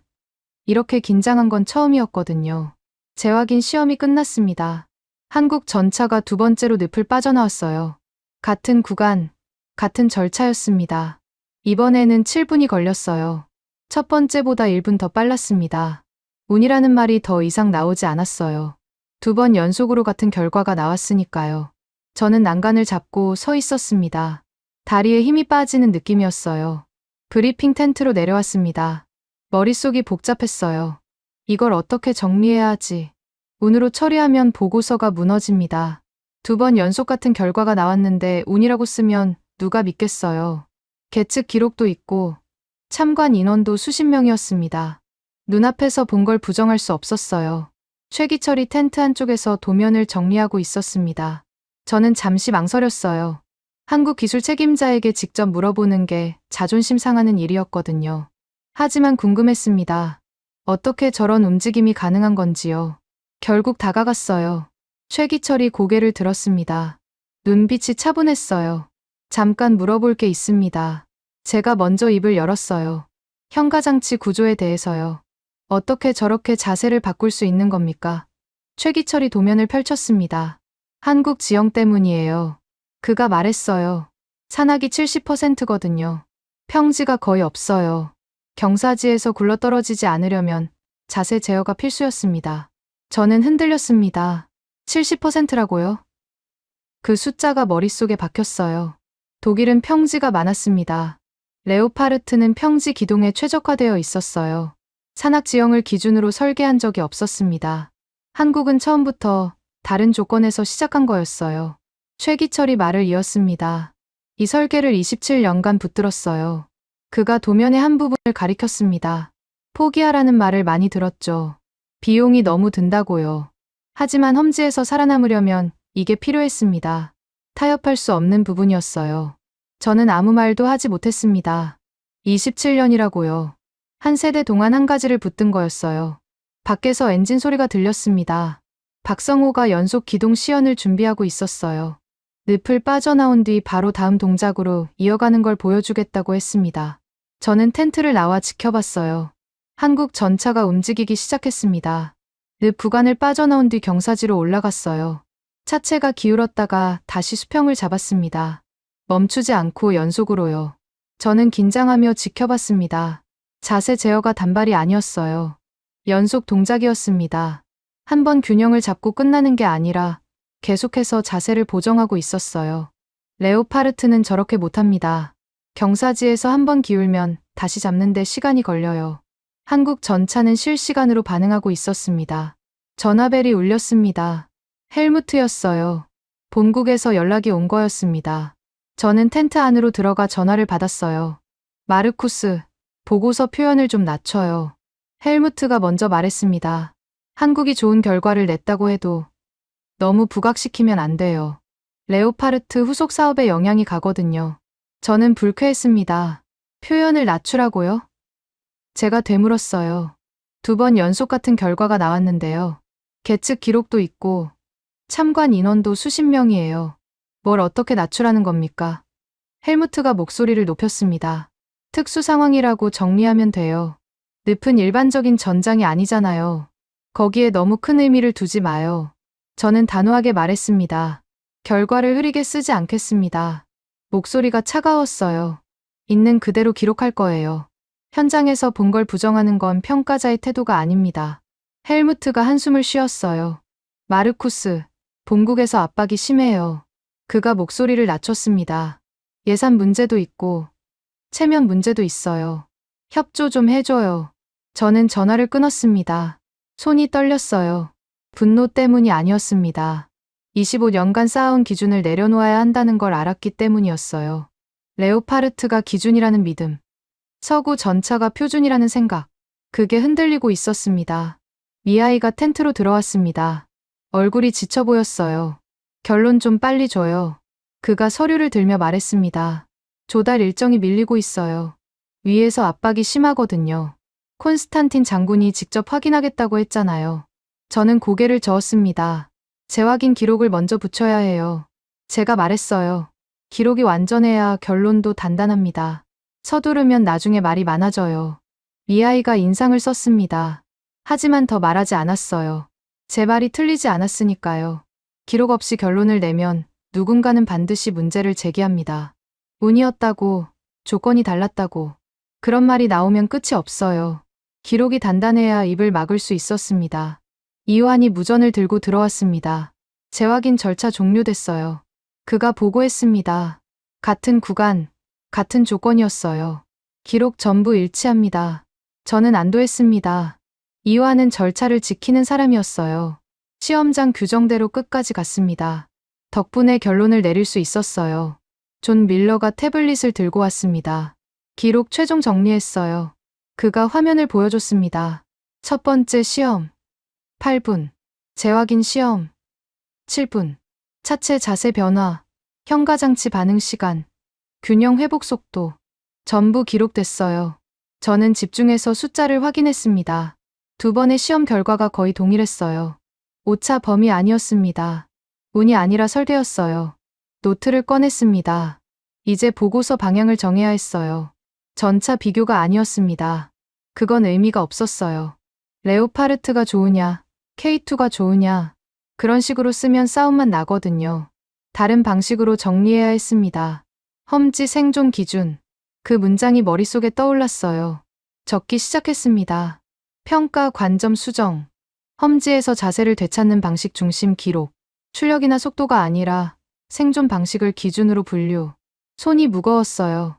이렇게 긴장한 건 처음이었거든요. 재확인 시험이 끝났습니다. 한국 전차가 2번째로 늪을 빠져나왔어요. 같은 구간, 같은 절차였습니다. 이번에는 7분이 걸렸어요. 첫 번째보다 1분 더 빨랐습니다. 운이라는 말이 더 이상 나오지 않았어요. 2번 연속으로 같은 결과가 나왔으니까요. 저는 난간을 잡고 서 있었습니다. 다리에 힘이 빠지는 느낌이었어요. 브리핑 텐트로 내려왔습니다. 머릿속이 복잡했어요. 이걸 어떻게 정리해야 하지? 운으로 처리하면 보고서가 무너집니다. 2번 연속 같은 결과가 나왔는데 운이라고 쓰면 누가 믿겠어요. 계측 기록도 있고 참관 인원도 수십 명이었습니다. 눈앞에서 본 걸 부정할 수 없었어요. 최기철이 텐트 한쪽에서 도면을 정리하고 있었습니다. 저는 잠시 망설였어요. 한국 기술 책임자에게 직접 물어보는 게 자존심 상하는 일이었거든요. 하지만 궁금했습니다. 어떻게 저런 움직임이 가능한 건지요. 결국 다가갔어요. 최기철이 고개를 들었습니다. 눈빛이 차분했어요. 잠깐 물어볼 게 있습니다. 제가 먼저 입을 열었어요. 현가장치 구조에 대해서요. 어떻게 저렇게 자세를 바꿀 수 있는 겁니까? 최기철이 도면을 펼쳤습니다. 한국 지형 때문이에요. 그가 말했어요. 산악이 70%거든요. 평지가 거의 없어요. 경사지에서 굴러떨어지지 않으려면 자세 제어가 필수였습니다. 저는 흔들렸습니다. 70%라고요? 그 숫자가 머릿속에 박혔어요. 독일은 평지가 많았습니다. 레오파르트는 평지 기동에 최적화되어 있었어요. 산악 지형을 기준으로 설계한 적이 없었습니다. 한국은 처음부터 다른 조건에서 시작한 거였어요. 최기철이 말을 이었습니다. 이 설계를 27년간 붙들었어요. 그가 도면의 한 부분을 가리켰습니다. 포기하라는 말을 많이 들었죠. 비용이 너무 든다고요. 하지만 험지에서 살아남으려면 이게 필요했습니다. 타협할 수 없는 부분이었어요. 저는 아무 말도 하지 못했습니다. 27년이라고요. 한 세대 동안 한 가지를 붙든 거였어요. 밖에서 엔진 소리가 들렸습니다. 박성호가 연속 기동 시연을 준비하고 있었어요. 늪을 빠져나온 뒤 바로 다음 동작으로 이어가는 걸 보여주겠다고 했습니다. 저는 텐트를 나와 지켜봤어요. 한국 전차가 움직이기 시작했습니다. 늪 구간을 빠져나온 뒤 경사지로 올라갔어요. 차체가 기울었다가 다시 수평을 잡았습니다. 멈추지 않고 연속으로요. 저는 긴장하며 지켜봤습니다. 자세 제어가 단발이 아니었어요. 연속 동작이었습니다. 한 번 균형을 잡고 끝나는 게 아니라 계속해서 자세를 보정하고 있었어요. 레오파르트는 저렇게 못합니다. 경사지에서 한 번 기울면 다시 잡는데 시간이 걸려요. 한국 전차는 실시간으로 반응하고 있었습니다. 전화벨이 울렸습니다. 헬무트였어요. 본국에서 연락이 온 거였습니다. 저는 텐트 안으로 들어가 전화를 받았어요. 마르쿠스, 보고서 표현을 좀 낮춰요. 헬무트가 먼저 말했습니다. 한국이 좋은 결과를 냈다고 해도 너무 부각시키면 안 돼요. 레오파르트 후속 사업에 영향이 가거든요. 저는 불쾌했습니다. 표현을 낮추라고요? 제가 되물었어요. 2번 연속 같은 결과가 나왔는데요. 계측 기록도 있고 참관 인원도 수십 명이에요. 뭘 어떻게 낮추라는 겁니까? 헬무트가 목소리를 높였습니다. 특수 상황이라고 정리하면 돼요. 늪은 일반적인 전장이 아니잖아요. 거기에 너무 큰 의미를 두지 마요. 저는 단호하게 말했습니다. 결과를 흐리게 쓰지 않겠습니다. 목소리가 차가웠어요. 있는 그대로 기록할 거예요. 현장에서 본 걸 부정하는 건 평가자의 태도가 아닙니다. 헬무트가 한숨을 쉬었어요. 마르쿠스, 본국에서 압박이 심해요. 그가 목소리를 낮췄습니다. 예산 문제도 있고 체면 문제도 있어요. 협조 좀 해줘요. 저는 전화를 끊었습니다. 손이 떨렸어요. 분노 때문이 아니었습니다. 25년간 쌓아온 기준을 내려놓아야 한다는 걸 알았기 때문이었어요. 레오파르트가 기준이라는 믿음. 서구 전차가 표준이라는 생각. 그게 흔들리고 있었습니다. 미아이가 텐트로 들어왔습니다. 얼굴이 지쳐 보였어요. 결론 좀 빨리 줘요. 그가 서류를 들며 말했습니다. 조달 일정이 밀리고 있어요. 위에서 압박이 심하거든요. 콘스탄틴 장군이 직접 확인하겠다고 했잖아요. 저는 고개를 저었습니다. 재확인 기록을 먼저 붙여야 해요. 제가 말했어요. 기록이 완전해야 결론도 단단합니다. 서두르면 나중에 말이 많아져요. 미아이가 인상을 썼습니다. 하지만 더 말하지 않았어요. 제 말이 틀리지 않았으니까요. 기록 없이 결론을 내면 누군가는 반드시 문제를 제기합니다. 운이었다고, 조건이 달랐다고. 그런 말이 나오면 끝이 없어요. 기록이 단단해야 입을 막을 수 있었습니다. 이완이 무전을 들고 들어왔습니다. 재확인 절차 종료됐어요. 그가 보고했습니다. 같은 구간, 같은 조건이었어요. 기록 전부 일치합니다. 저는 안도했습니다. 이완은 절차를 지키는 사람이었어요. 시험장 규정대로 끝까지 갔습니다. 덕분에 결론을 내릴 수 있었어요. 존 밀러가 태블릿을 들고 왔습니다. 기록 최종 정리했어요. 그가 화면을 보여줬습니다. 첫 번째 시험 8분, 재확인 시험 7분, 차체 자세 변화, 현가장치 반응 시간, 균형 회복 속도 전부 기록됐어요. 저는 집중해서 숫자를 확인했습니다. 2번의 시험 결과가 거의 동일했어요. 오차 범위 아니었습니다. 운이 아니라 설계였어요. 노트를 꺼냈습니다. 이제 보고서 방향을 정해야 했어요. 전차 비교가 아니었습니다. 그건 의미가 없었어요. 레오파르트가 좋으냐, K2가 좋으냐, 그런 식으로 쓰면 싸움만 나거든요. 다른 방식으로 정리해야 했습니다. 험지 생존 기준. 그 문장이 머릿속에 떠올랐어요. 적기 시작했습니다. 평가 관점 수정. 험지에서 자세를 되찾는 방식 중심 기록. 출력이나 속도가 아니라 생존 방식을 기준으로 분류. 손이 무거웠어요.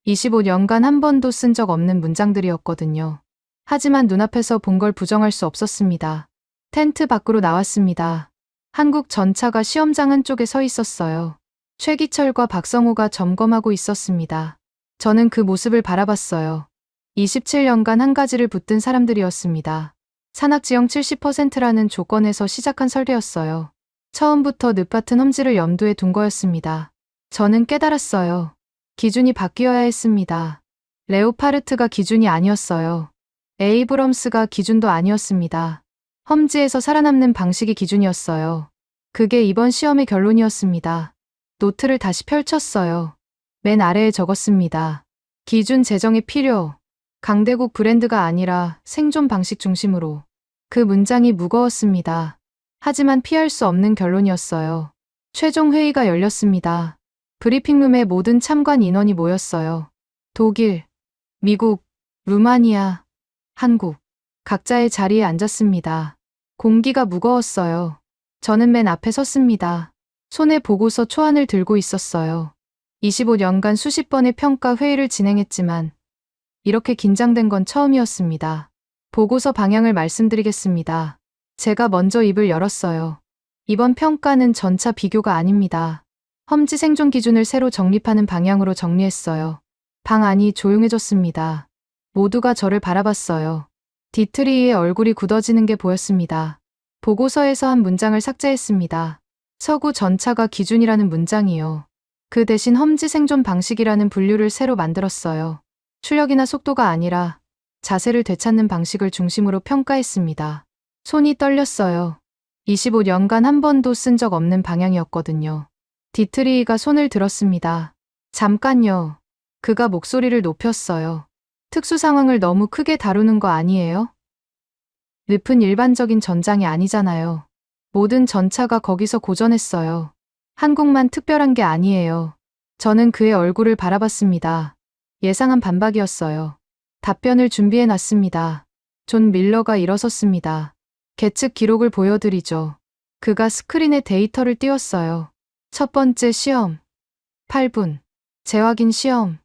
25년간 한 번도 쓴 적 없는 문장들이었거든요. 하지만 눈앞에서 본 걸 부정할 수 없었습니다. 텐트 밖으로 나왔습니다. 한국 전차가 시험장 한쪽에 서 있었어요. 최기철과 박성호가 점검하고 있었습니다. 저는 그 모습을 바라봤어요. 27년간 한 가지를 붙든 사람들이었습니다. 산악지형 70%라는 조건에서 시작한 설계였어요. 처음부터 늪같은 험지를 염두에 둔 거였습니다. 저는 깨달았어요. 기준이 바뀌어야 했습니다. 레오파르트가 기준이 아니었어요. 에이브럼스가 기준도 아니었습니다. 험지에서 살아남는 방식이 기준이었어요. 그게 이번 시험의 결론이었습니다. 노트를 다시 펼쳤어요. 맨 아래에 적었습니다. 기준 제정의 필요. 강대국 브랜드가 아니라 생존 방식 중심으로. 그 문장이 무거웠습니다. 하지만 피할 수 없는 결론이었어요. 최종 회의가 열렸습니다. 브리핑룸에 모든 참관 인원이 모였어요. 독일, 미국, 루마니아, 한국. 각자의 자리에 앉았습니다. 공기가 무거웠어요. 저는 맨 앞에 섰습니다. 손에 보고서 초안을 들고 있었어요. 25년간 수십 번의 평가 회의를 진행했지만 이렇게 긴장된 건 처음이었습니다. 보고서 방향을 말씀드리겠습니다. 제가 먼저 입을 열었어요. 이번 평가는 전차 비교가 아닙니다. 험지 생존 기준을 새로 정립하는 방향으로 정리했어요. 방 안이 조용해졌습니다. 모두가 저를 바라봤어요. 디트리의 얼굴이 굳어지는 게 보였습니다. 보고서에서 한 문장을 삭제했습니다. 서구 전차가 기준이라는 문장이요. 그 대신 험지 생존 방식이라는 분류를 새로 만들었어요. 출력이나 속도가 아니라 자세를 되찾는 방식을 중심으로 평가했습니다. 손이 떨렸어요. 25년간 한 번도 쓴 적 없는 방향이었거든요. 디트리히가 손을 들었습니다. 잠깐요. 그가 목소리를 높였어요. 특수 상황을 너무 크게 다루는 거 아니에요? 늪은 일반적인 전장이 아니잖아요. 모든 전차가 거기서 고전했어요. 한국만 특별한 게 아니에요. 저는 그의 얼굴을 바라봤습니다. 예상한 반박이었어요. 답변을 준비해 놨습니다. 존 밀러가 일어섰습니다. 계측 기록을 보여드리죠. 그가 스크린에 데이터를 띄웠어요. 첫 번째 시험 8분, 재확인 시험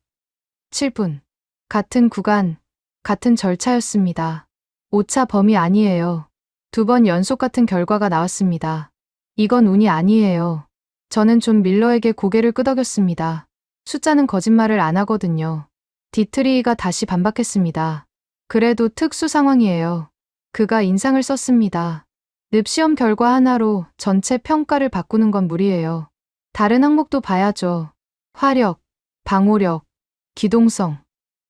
7분. 같은 구간, 같은 절차였습니다. 오차 범위 아니에요. 2번 연속 같은 결과가 나왔습니다. 이건 운이 아니에요. 저는 존 밀러에게 고개를 끄덕였습니다. 숫자는 거짓말을 안 하거든요. 디트리히가 다시 반박했습니다. 그래도 특수 상황이에요. 그가 인상을 썼습니다. 늪 시험 결과 하나로 전체 평가를 바꾸는 건 무리예요. 다른 항목도 봐야죠. 화력, 방호력, 기동성.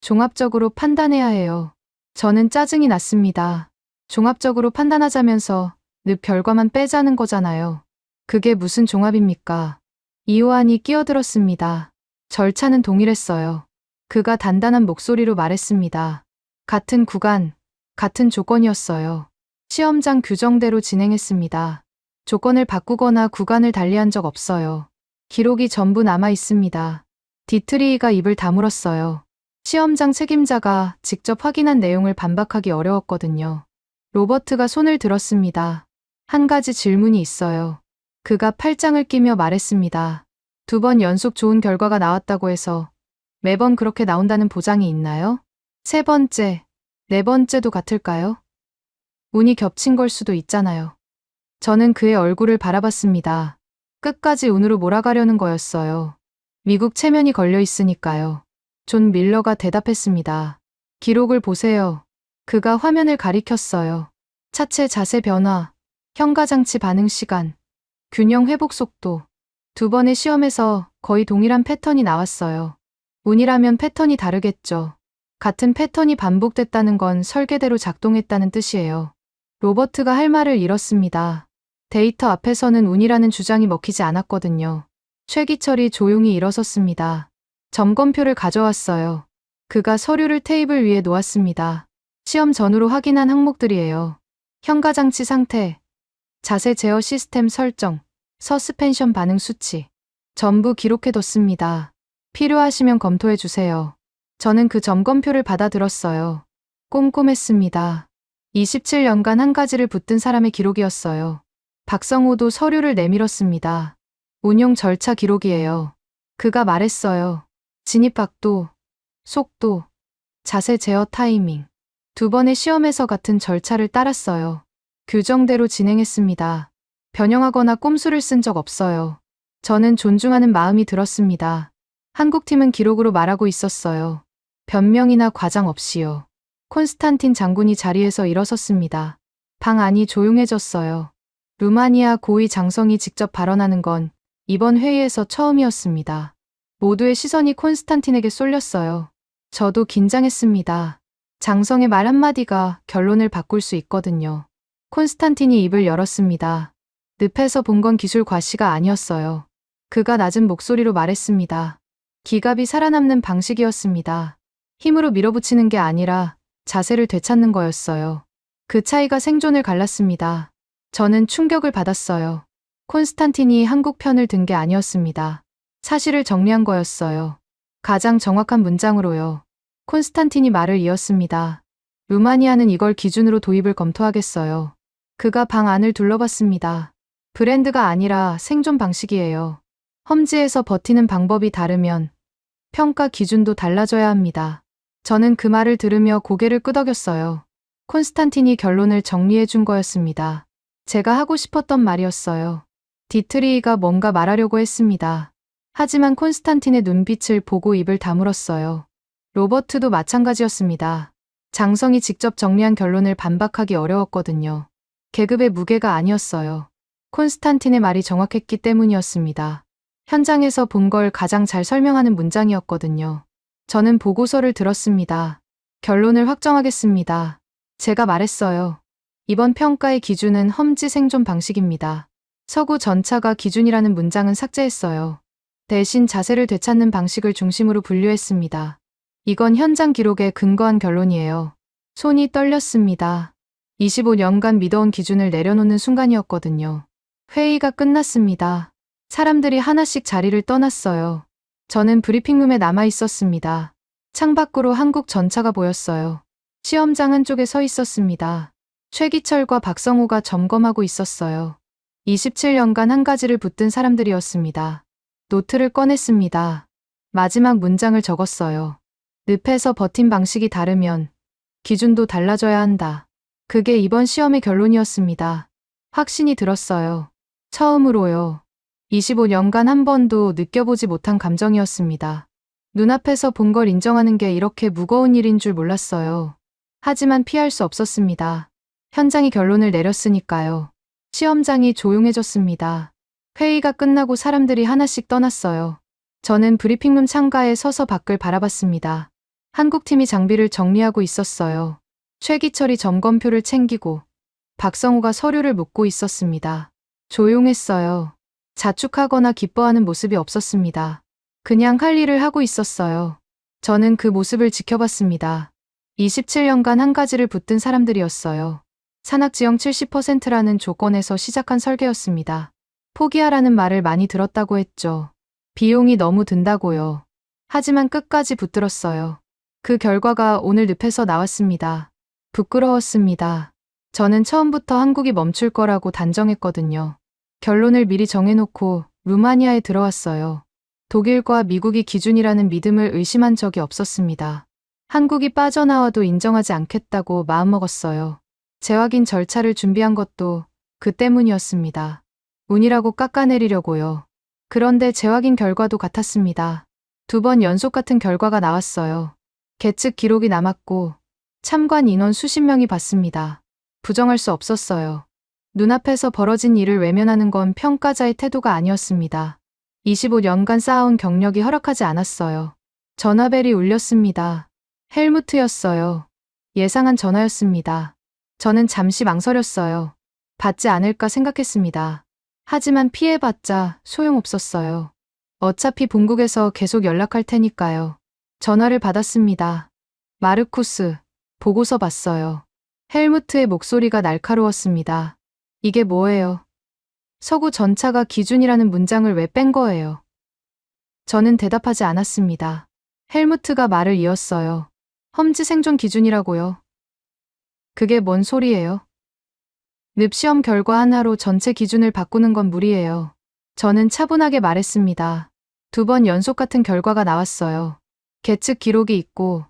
종합적으로 판단해야 해요. 저는 짜증이 났습니다. 종합적으로 판단하자면서 늪 결과만 빼자는 거잖아요. 그게 무슨 종합입니까? 이호안이 끼어들었습니다. 절차는 동일했어요. 그가 단단한 목소리로 말했습니다. 같은 구간, 같은 조건이었어요. 시험장 규정대로 진행했습니다. 조건을 바꾸거나 구간을 달리한 적 없어요. 기록이 전부 남아 있습니다. 디트리히가 입을 다물었어요. 시험장 책임자가 직접 확인한 내용을 반박하기 어려웠거든요. 로버트가 손을 들었습니다. 한 가지 질문이 있어요. 그가 팔짱을 끼며 말했습니다. 2번 연속 좋은 결과가 나왔다고 해서 매번 그렇게 나온다는 보장이 있나요? 3번째, 4번째도 같을까요? 운이 겹친 걸 수도 있잖아요. 저는 그의 얼굴을 바라봤습니다. 끝까지 운으로 몰아가려는 거였어요. 미국 체면이 걸려 있으니까요. 존 밀러가 대답했습니다. 기록을 보세요. 그가 화면을 가리켰어요. 차체 자세 변화, 현가장치 반응 시간, 균형 회복 속도. 2번의 시험에서 거의 동일한 패턴이 나왔어요. 운이라면 패턴이 다르겠죠. 같은 패턴이 반복됐다는 건 설계대로 작동했다는 뜻이에요. 로버트가 할 말을 잃었습니다. 데이터 앞에서는 운이라는 주장이 먹히지 않았거든요. 최기철이 조용히 일어섰습니다. 점검표를 가져왔어요. 그가 서류를 테이블 위에 놓았습니다. 시험 전후로 확인한 항목들이에요. 현가장치 상태, 자세 제어 시스템 설정, 서스펜션 반응 수치. 전부 기록해뒀습니다. 필요하시면 검토해주세요. 저는 그 점검표를 받아들었어요. 꼼꼼했습니다. 27년간 한 가지를 붙든 사람의 기록이었어요. 박성호도 서류를 내밀었습니다. 운용 절차 기록이에요. 그가 말했어요. 진입 각도, 속도, 자세 제어 타이밍. 2번의 시험에서 같은 절차를 따랐어요. 규정대로 진행했습니다. 변형하거나 꼼수를 쓴 적 없어요. 저는 존중하는 마음이 들었습니다. 한국팀은 기록으로 말하고 있었어요. 변명이나 과장 없이요. 콘스탄틴 장군이 자리에서 일어섰습니다. 방 안이 조용해졌어요. 루마니아 고위 장성이 직접 발언하는 건 이번 회의에서 처음이었습니다. 모두의 시선이 콘스탄틴에게 쏠렸어요. 저도 긴장했습니다. 장성의 말 한마디가 결론을 바꿀 수 있거든요. 콘스탄틴이 입을 열었습니다. 늪에서 본 건 기술 과시가 아니었어요. 그가 낮은 목소리로 말했습니다. 기갑이 살아남는 방식이었습니다. 힘으로 밀어붙이는 게 아니라 자세를 되찾는 거였어요. 그 차이가 생존을 갈랐습니다. 저는 충격을 받았어요. 콘스탄틴이 한국 편을 든 게 아니었습니다. 사실을 정리한 거였어요. 가장 정확한 문장으로요. 콘스탄틴이 말을 이었습니다. 루마니아는 이걸 기준으로 도입을 검토하겠어요. 그가 방 안을 둘러봤습니다. 브랜드가 아니라 생존 방식이에요. 험지에서 버티는 방법이 다르면 평가 기준도 달라져야 합니다. 저는 그 말을 들으며 고개를 끄덕였어요. 콘스탄틴이 결론을 정리해 준 거였습니다. 제가 하고 싶었던 말이었어요. 디트리히가 뭔가 말하려고 했습니다. 하지만 콘스탄틴의 눈빛을 보고 입을 다물었어요. 로버트도 마찬가지였습니다. 장성이 직접 정리한 결론을 반박하기 어려웠거든요. 계급의 무게가 아니었어요. 콘스탄틴의 말이 정확했기 때문이었습니다. 현장에서 본 걸 가장 잘 설명하는 문장이었거든요. 저는 보고서를 들었습니다. 결론을 확정하겠습니다. 제가 말했어요. 이번 평가의 기준은 험지 생존 방식입니다. 서구 전차가 기준이라는 문장은 삭제했어요. 대신 자세를 되찾는 방식을 중심으로 분류했습니다. 이건 현장 기록에 근거한 결론이에요. 손이 떨렸습니다. 25년간 믿어온 기준을 내려놓는 순간이었거든요. 회의가 끝났습니다. 사람들이 하나씩 자리를 떠났어요. 저는 브리핑룸에 남아 있었습니다. 창밖으로 한국 전차가 보였어요. 시험장 한쪽에 서 있었습니다. 최기철과 박성호가 점검하고 있었어요. 27년간 한 가지를 붙든 사람들이었습니다. 노트를 꺼냈습니다. 마지막 문장을 적었어요. 늪에서 버틴 방식이 다르면 기준도 달라져야 한다. 그게 이번 시험의 결론이었습니다. 확신이 들었어요. 처음으로요. 25년간 한 번도 느껴보지 못한 감정이었습니다. 눈앞에서 본 걸 인정하는 게 이렇게 무거운 일인 줄 몰랐어요. 하지만 피할 수 없었습니다. 현장이 결론을 내렸으니까요. 시험장이 조용해졌습니다. 회의가 끝나고 사람들이 하나씩 떠났어요. 저는 브리핑룸 창가에 서서 밖을 바라봤습니다. 한국팀이 장비를 정리하고 있었어요. 최기철이 점검표를 챙기고 박성호가 서류를 묻고 있었습니다. 조용했어요. 자축하거나 기뻐하는 모습이 없었습니다. 그냥 할 일을 하고 있었어요. 저는 그 모습을 지켜봤습니다. 27년간 한 가지를 붙든 사람들이었어요. 산악지형 70%라는 조건에서 시작한 설계였습니다. 포기하라는 말을 많이 들었다고 했죠. 비용이 너무 든다고요. 하지만 끝까지 붙들었어요. 그 결과가 오늘 늪에서 나왔습니다. 부끄러웠습니다. 저는 처음부터 한국이 멈출 거라고 단정했거든요. 결론을 미리 정해놓고 루마니아에 들어왔어요. 독일과 미국이 기준이라는 믿음을 의심한 적이 없었습니다. 한국이 빠져나와도 인정하지 않겠다고 마음먹었어요. 재확인 절차를 준비한 것도 그 때문이었습니다. 운이라고 깎아내리려고요. 그런데 재확인 결과도 같았습니다. 2번 연속 같은 결과가 나왔어요. 계측 기록이 남았고 참관 인원 수십 명이 봤습니다. 부정할 수 없었어요. 눈앞에서 벌어진 일을 외면하는 건 평가자의 태도가 아니었습니다. 25년간 쌓아온 경력이 허락하지 않았어요. 전화벨이 울렸습니다. 헬무트였어요. 예상한 전화였습니다. 저는 잠시 망설였어요. 받지 않을까 생각했습니다. 하지만 피해봤자 소용없었어요. 어차피 본국에서 계속 연락할 테니까요. 전화를 받았습니다. 마르쿠스, 보고서 봤어요. 헬무트의 목소리가 날카로웠습니다. 이게 뭐예요? 서구 전차가 기준이라는 문장을 왜 뺀 거예요? 저는 대답하지 않았습니다. 헬무트가 말을 이었어요. 험지 생존 기준이라고요. 그게 뭔 소리예요? 늪 시험 결과 하나로 전체 기준을 바꾸는 건 무리예요. 저는 차분하게 말했습니다. 2번 연속 같은 결과가 나왔어요. 계측 기록이 있고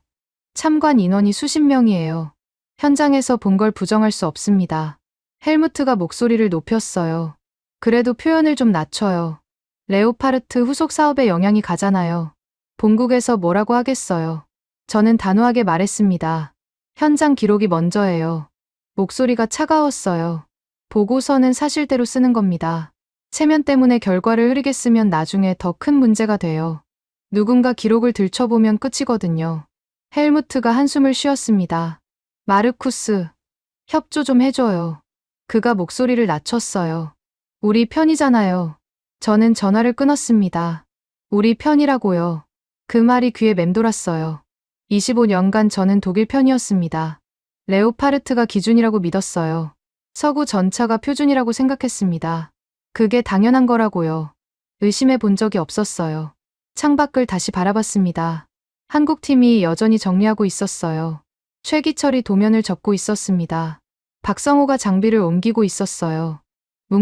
참관 인원이 수십 명이에요. 현장에서 본 걸 부정할 수 없습니다. 헬무트가 목소리를 높였어요. 그래도 표현을 좀 낮춰요. 레오파르트 후속 사업에 영향이 가잖아요. 본국에서 뭐라고 하겠어요. 저는 단호하게 말했습니다. 현장 기록이 먼저예요. 목소리가 차가웠어요. 보고서는 사실대로 쓰는 겁니다. 체면 때문에 결과를 흐리게 쓰면 나중에 더 큰 문제가 돼요. 누군가 기록을 들춰보면 끝이거든요. 헬무트가 한숨을 쉬었습니다. 마르쿠스, 협조 좀 해줘요. 그가 목소리를 낮췄어요. 우리 편이잖아요. 저는 전화를 끊었습니다. 우리 편이라고요. 그 말이 귀에 맴돌았어요. 25년간 저는 독일 편이었습니다. 레오파르트가 기준이라고 믿었어요. 서구 전차가 표준이라고 생각했습니다. 그게 당연한 거라고요. 의심해 본 적이 없었어요. 창밖을 다시 바라봤습니다. 한국팀이 여전히 정리하고 있었어요. 최기철이 도면을 접고 있었습니다. 박성호가 장비를 옮기고 있었어요.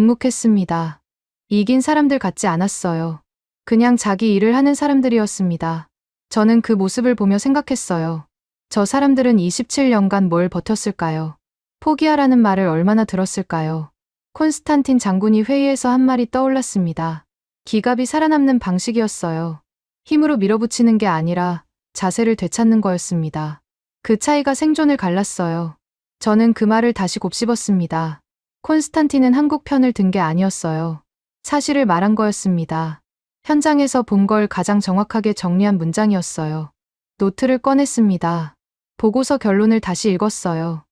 묵묵했습니다. 이긴 사람들 같지 않았어요. 그냥 자기 일을 하는 사람들이었습니다. 저는 그 모습을 보며 생각했어요. 저 사람들은 27년간 뭘 버텼을까요? 포기하라는 말을 얼마나 들었을까요? 콘스탄틴 장군이 회의에서 한 말이 떠올랐습니다. 기갑이 살아남는 방식이었어요. 힘으로 밀어붙이는 게 아니라 자세를 되찾는 거였습니다. 그 차이가 생존을 갈랐어요. 저는 그 말을 다시 곱씹었습니다. 콘스탄틴은 한국 편을 든 게 아니었어요. 사실을 말한 거였습니다. 현장에서 본 걸 가장 정확하게 정리한 문장이었어요. 노트를 꺼냈습니다. 보고서 결론을 다시 읽었어요.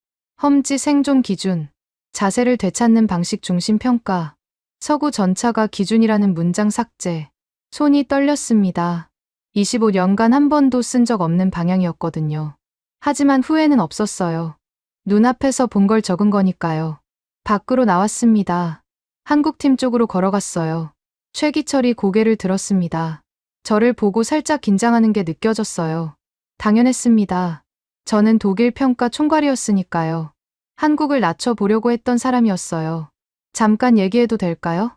험지 생존 기준, 자세를 되찾는 방식 중심 평가, 서구 전차가 기준이라는 문장 삭제. 손이 떨렸습니다. 25년간 한 번도 쓴 적 없는 방향이었거든요. 하지만 후회는 없었어요. 눈앞에서 본 걸 적은 거니까요. 밖으로 나왔습니다. 한국팀 쪽으로 걸어갔어요. 최기철이 고개를 들었습니다. 저를 보고 살짝 긴장하는 게 느껴졌어요. 당연했습니다. 저는 독일 평가 총괄이었으니까요. 한국을 낮춰보려고 했던 사람이었어요. 잠깐 얘기해도 될까요?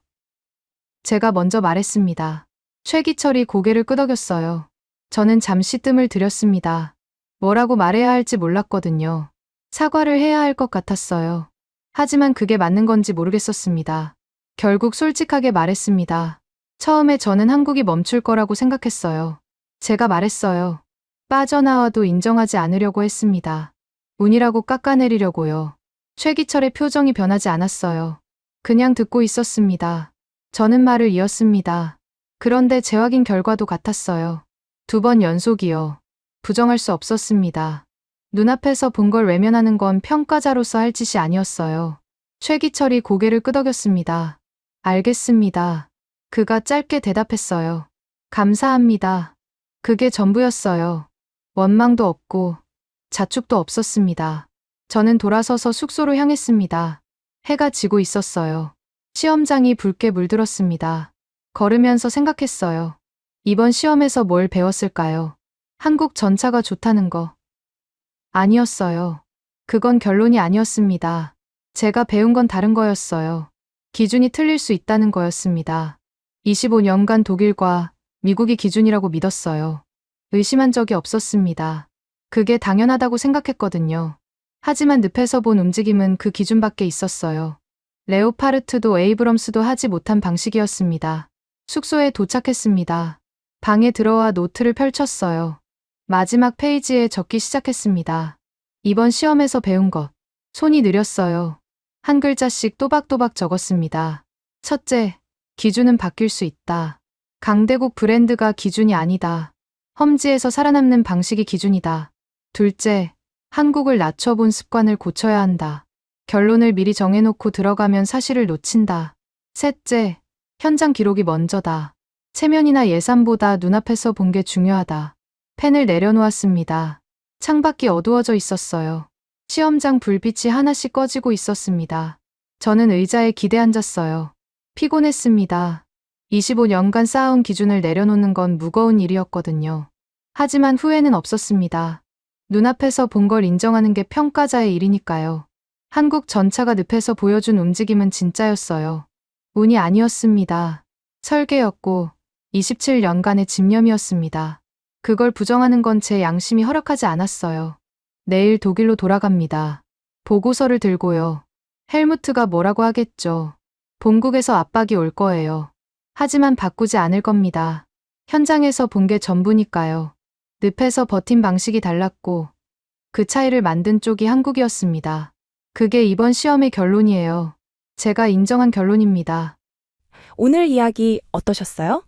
제가 먼저 말했습니다. 최기철이 고개를 끄덕였어요. 저는 잠시 뜸을 들였습니다. 뭐라고 말해야 할지 몰랐거든요. 사과를 해야 할 것 같았어요. 하지만 그게 맞는 건지 모르겠었습니다. 결국 솔직하게 말했습니다. 처음에 저는 한국이 멈출 거라고 생각했어요. 제가 말했어요. 빠져나와도 인정하지 않으려고 했습니다. 운이라고 깎아내리려고요. 최기철의 표정이 변하지 않았어요. 그냥 듣고 있었습니다. 저는 말을 이었습니다. 그런데 재확인 결과도 같았어요. 2번 연속이요. 부정할 수 없었습니다. 눈앞에서 본 걸 외면하는 건 평가자로서 할 짓이 아니었어요. 최기철이 고개를 끄덕였습니다. 알겠습니다. 그가 짧게 대답했어요. 감사합니다. 그게 전부였어요. 원망도 없고 자축도 없었습니다. 저는 돌아서서 숙소로 향했습니다. 해가 지고 있었어요. 시험장이 붉게 물들었습니다. 걸으면서 생각했어요. 이번 시험에서 뭘 배웠을까요? 한국 전차가 좋다는 거. 아니었어요. 그건 결론이 아니었습니다. 제가 배운 건 다른 거였어요. 기준이 틀릴 수 있다는 거였습니다. 25년간 독일과 미국이 기준이라고 믿었어요. 의심한 적이 없었습니다. 그게 당연하다고 생각했거든요. 하지만 늪에서 본 움직임은 그 기준 밖에 있었어요. 레오파르트도 에이브럼스도 하지 못한 방식이었습니다. 숙소에 도착했습니다. 방에 들어와 노트를 펼쳤어요. 마지막 페이지에 적기 시작했습니다. 이번 시험에서 배운 것. 손이 느렸어요. 한 글자씩 또박또박 적었습니다. 첫째, 기준은 바뀔 수 있다. 강대국 브랜드가 기준이 아니다. 험지에서 살아남는 방식이 기준이다. 둘째, 한국을 낮춰본 습관을 고쳐야 한다. 결론을 미리 정해놓고 들어가면 사실을 놓친다. 셋째, 현장 기록이 먼저다. 체면이나 예산보다 눈앞에서 본 게 중요하다. 펜을 내려놓았습니다. 창밖이 어두워져 있었어요. 시험장 불빛이 하나씩 꺼지고 있었습니다. 저는 의자에 기대 앉았어요. 피곤했습니다. 25년간 쌓아온 기준을 내려놓는 건 무거운 일이었거든요. 하지만 후회는 없었습니다. 눈앞에서 본 걸 인정하는 게 평가자의 일이니까요. 한국 전차가 늪에서 보여준 움직임은 진짜였어요. 운이 아니었습니다. 설계였고 27년간의 집념이었습니다. 그걸 부정하는 건 제 양심이 허락하지 않았어요. 내일 독일로 돌아갑니다. 보고서를 들고요. 헬무트가 뭐라고 하겠죠. 본국에서 압박이 올 거예요. 하지만 바꾸지 않을 겁니다. 현장에서 본 게 전부니까요. 늪에서 버틴 방식이 달랐고 그 차이를 만든 쪽이 한국이었습니다. 그게 이번 시험의 결론이에요. 제가 인정한 결론입니다. 오늘 이야기 어떠셨어요?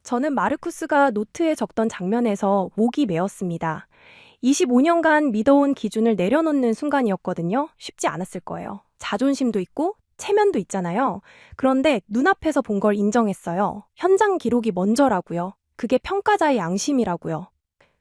저는 마르쿠스가 노트에 적던 장면에서 목이 메었습니다. 25년간 믿어온 기준을 내려놓는 순간이었거든요. 쉽지 않았을 거예요. 자존심도 있고 체면도 있잖아요. 그런데 눈앞에서 본 걸 인정했어요. 현장 기록이 먼저라고요. 그게 평가자의 양심이라고요.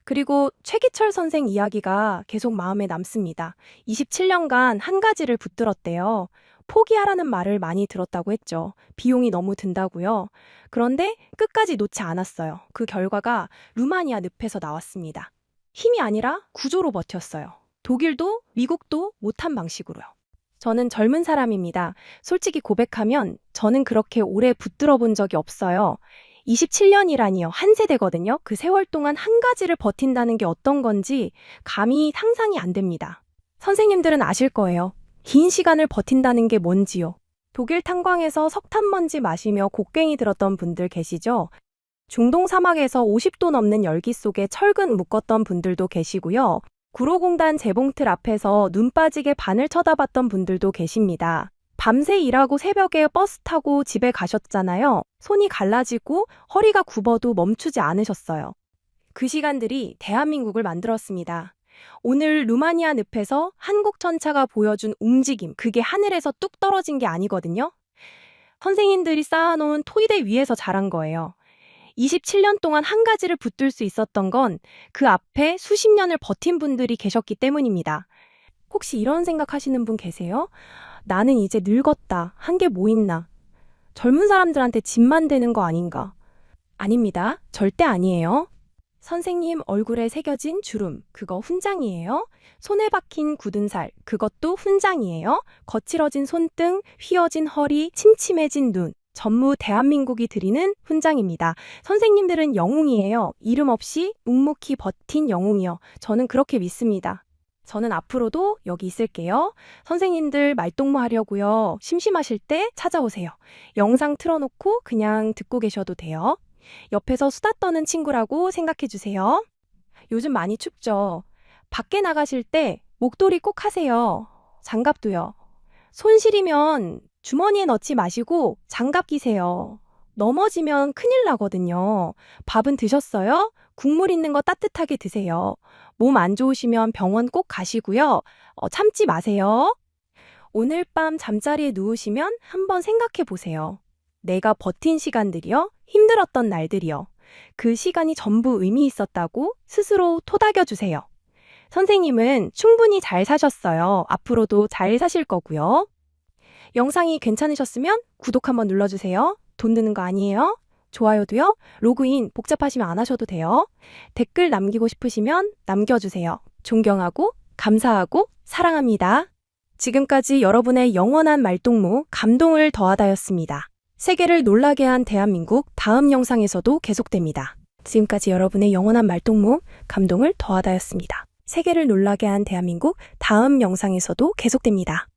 그리고 최기철 선생 이야기가 계속 마음에 남습니다. 27년간 한 가지를 붙들었대요. 포기하라는 말을 많이 들었다고 했죠. 비용이 너무 든다고요. 그런데 끝까지 놓지 않았어요. 그 결과가 루마니아 늪에서 나왔습니다. 힘이 아니라 구조로 버텼어요. 독일도 미국도 못한 방식으로요. 저는 젊은 사람입니다. 솔직히 고백하면 저는 그렇게 오래 붙들어 본 적이 없어요. 27년이라니요. 한 세대거든요. 그 세월 동안 한 가지를 버틴다는 게 어떤 건지 감히 상상이 안 됩니다. 선생님들은 아실 거예요. 긴 시간을 버틴다는 게 뭔지요. 독일 탄광에서 석탄 먼지 마시며 곡괭이 들었던 분들 계시죠? 중동 사막에서 50도 넘는 열기 속에 철근 묶었던 분들도 계시고요. 구로공단 재봉틀 앞에서 눈 빠지게 반을 쳐다봤던 분들도 계십니다. 밤새 일하고 새벽에 버스 타고 집에 가셨잖아요. 손이 갈라지고 허리가 굽어도 멈추지 않으셨어요. 그 시간들이 대한민국을 만들었습니다. 오늘 루마니아 늪에서 한국 전차가 보여준 움직임, 그게 하늘에서 뚝 떨어진 게 아니거든요. 선생님들이 쌓아놓은 토의대 위에서 자란 거예요. 27년 동안 한 가지를 붙들 수 있었던 건 그 앞에 수십 년을 버틴 분들이 계셨기 때문입니다. 혹시 이런 생각하시는 분 계세요? 나는 이제 늙었다. 한 게 뭐 있나? 젊은 사람들한테 짐만 되는 거 아닌가? 아닙니다. 절대 아니에요. 선생님 얼굴에 새겨진 주름, 그거 훈장이에요. 손에 박힌 굳은 살, 그것도 훈장이에요. 거칠어진 손등, 휘어진 허리, 침침해진 눈, 전무 대한민국이 드리는 훈장입니다. 선생님들은 영웅이에요. 이름 없이 묵묵히 버틴 영웅이요. 저는 그렇게 믿습니다. 저는 앞으로도 여기 있을게요. 선생님들 말동무 하려고요. 심심하실 때 찾아오세요. 영상 틀어놓고 그냥 듣고 계셔도 돼요. 옆에서 수다 떠는 친구라고 생각해 주세요. 요즘 많이 춥죠? 밖에 나가실 때 목도리 꼭 하세요. 장갑도요. 손 시리면 주머니에 넣지 마시고 장갑 끼세요. 넘어지면 큰일 나거든요. 밥은 드셨어요? 국물 있는 거 따뜻하게 드세요. 몸 안 좋으시면 병원 꼭 가시고요. 참지 마세요. 오늘 밤 잠자리에 누우시면 한번 생각해 보세요. 내가 버틴 시간들이요? 힘들었던 날들이요. 그 시간이 전부 의미 있었다고 스스로 토닥여 주세요. 선생님은 충분히 잘 사셨어요. 앞으로도 잘 사실 거고요. 영상이 괜찮으셨으면 구독 한번 눌러주세요. 돈 드는 거 아니에요. 좋아요도요. 로그인 복잡하시면 안 하셔도 돼요. 댓글 남기고 싶으시면 남겨주세요. 존경하고 감사하고 사랑합니다. 지금까지 여러분의 영원한 말동무 감동을 더하다였습니다. 세계를 놀라게 한 대한민국 다음 영상에서도 계속됩니다. 지금까지 여러분의 영원한 말동무 감동을 더하다였습니다. 세계를 놀라게 한 대한민국 다음 영상에서도 계속됩니다.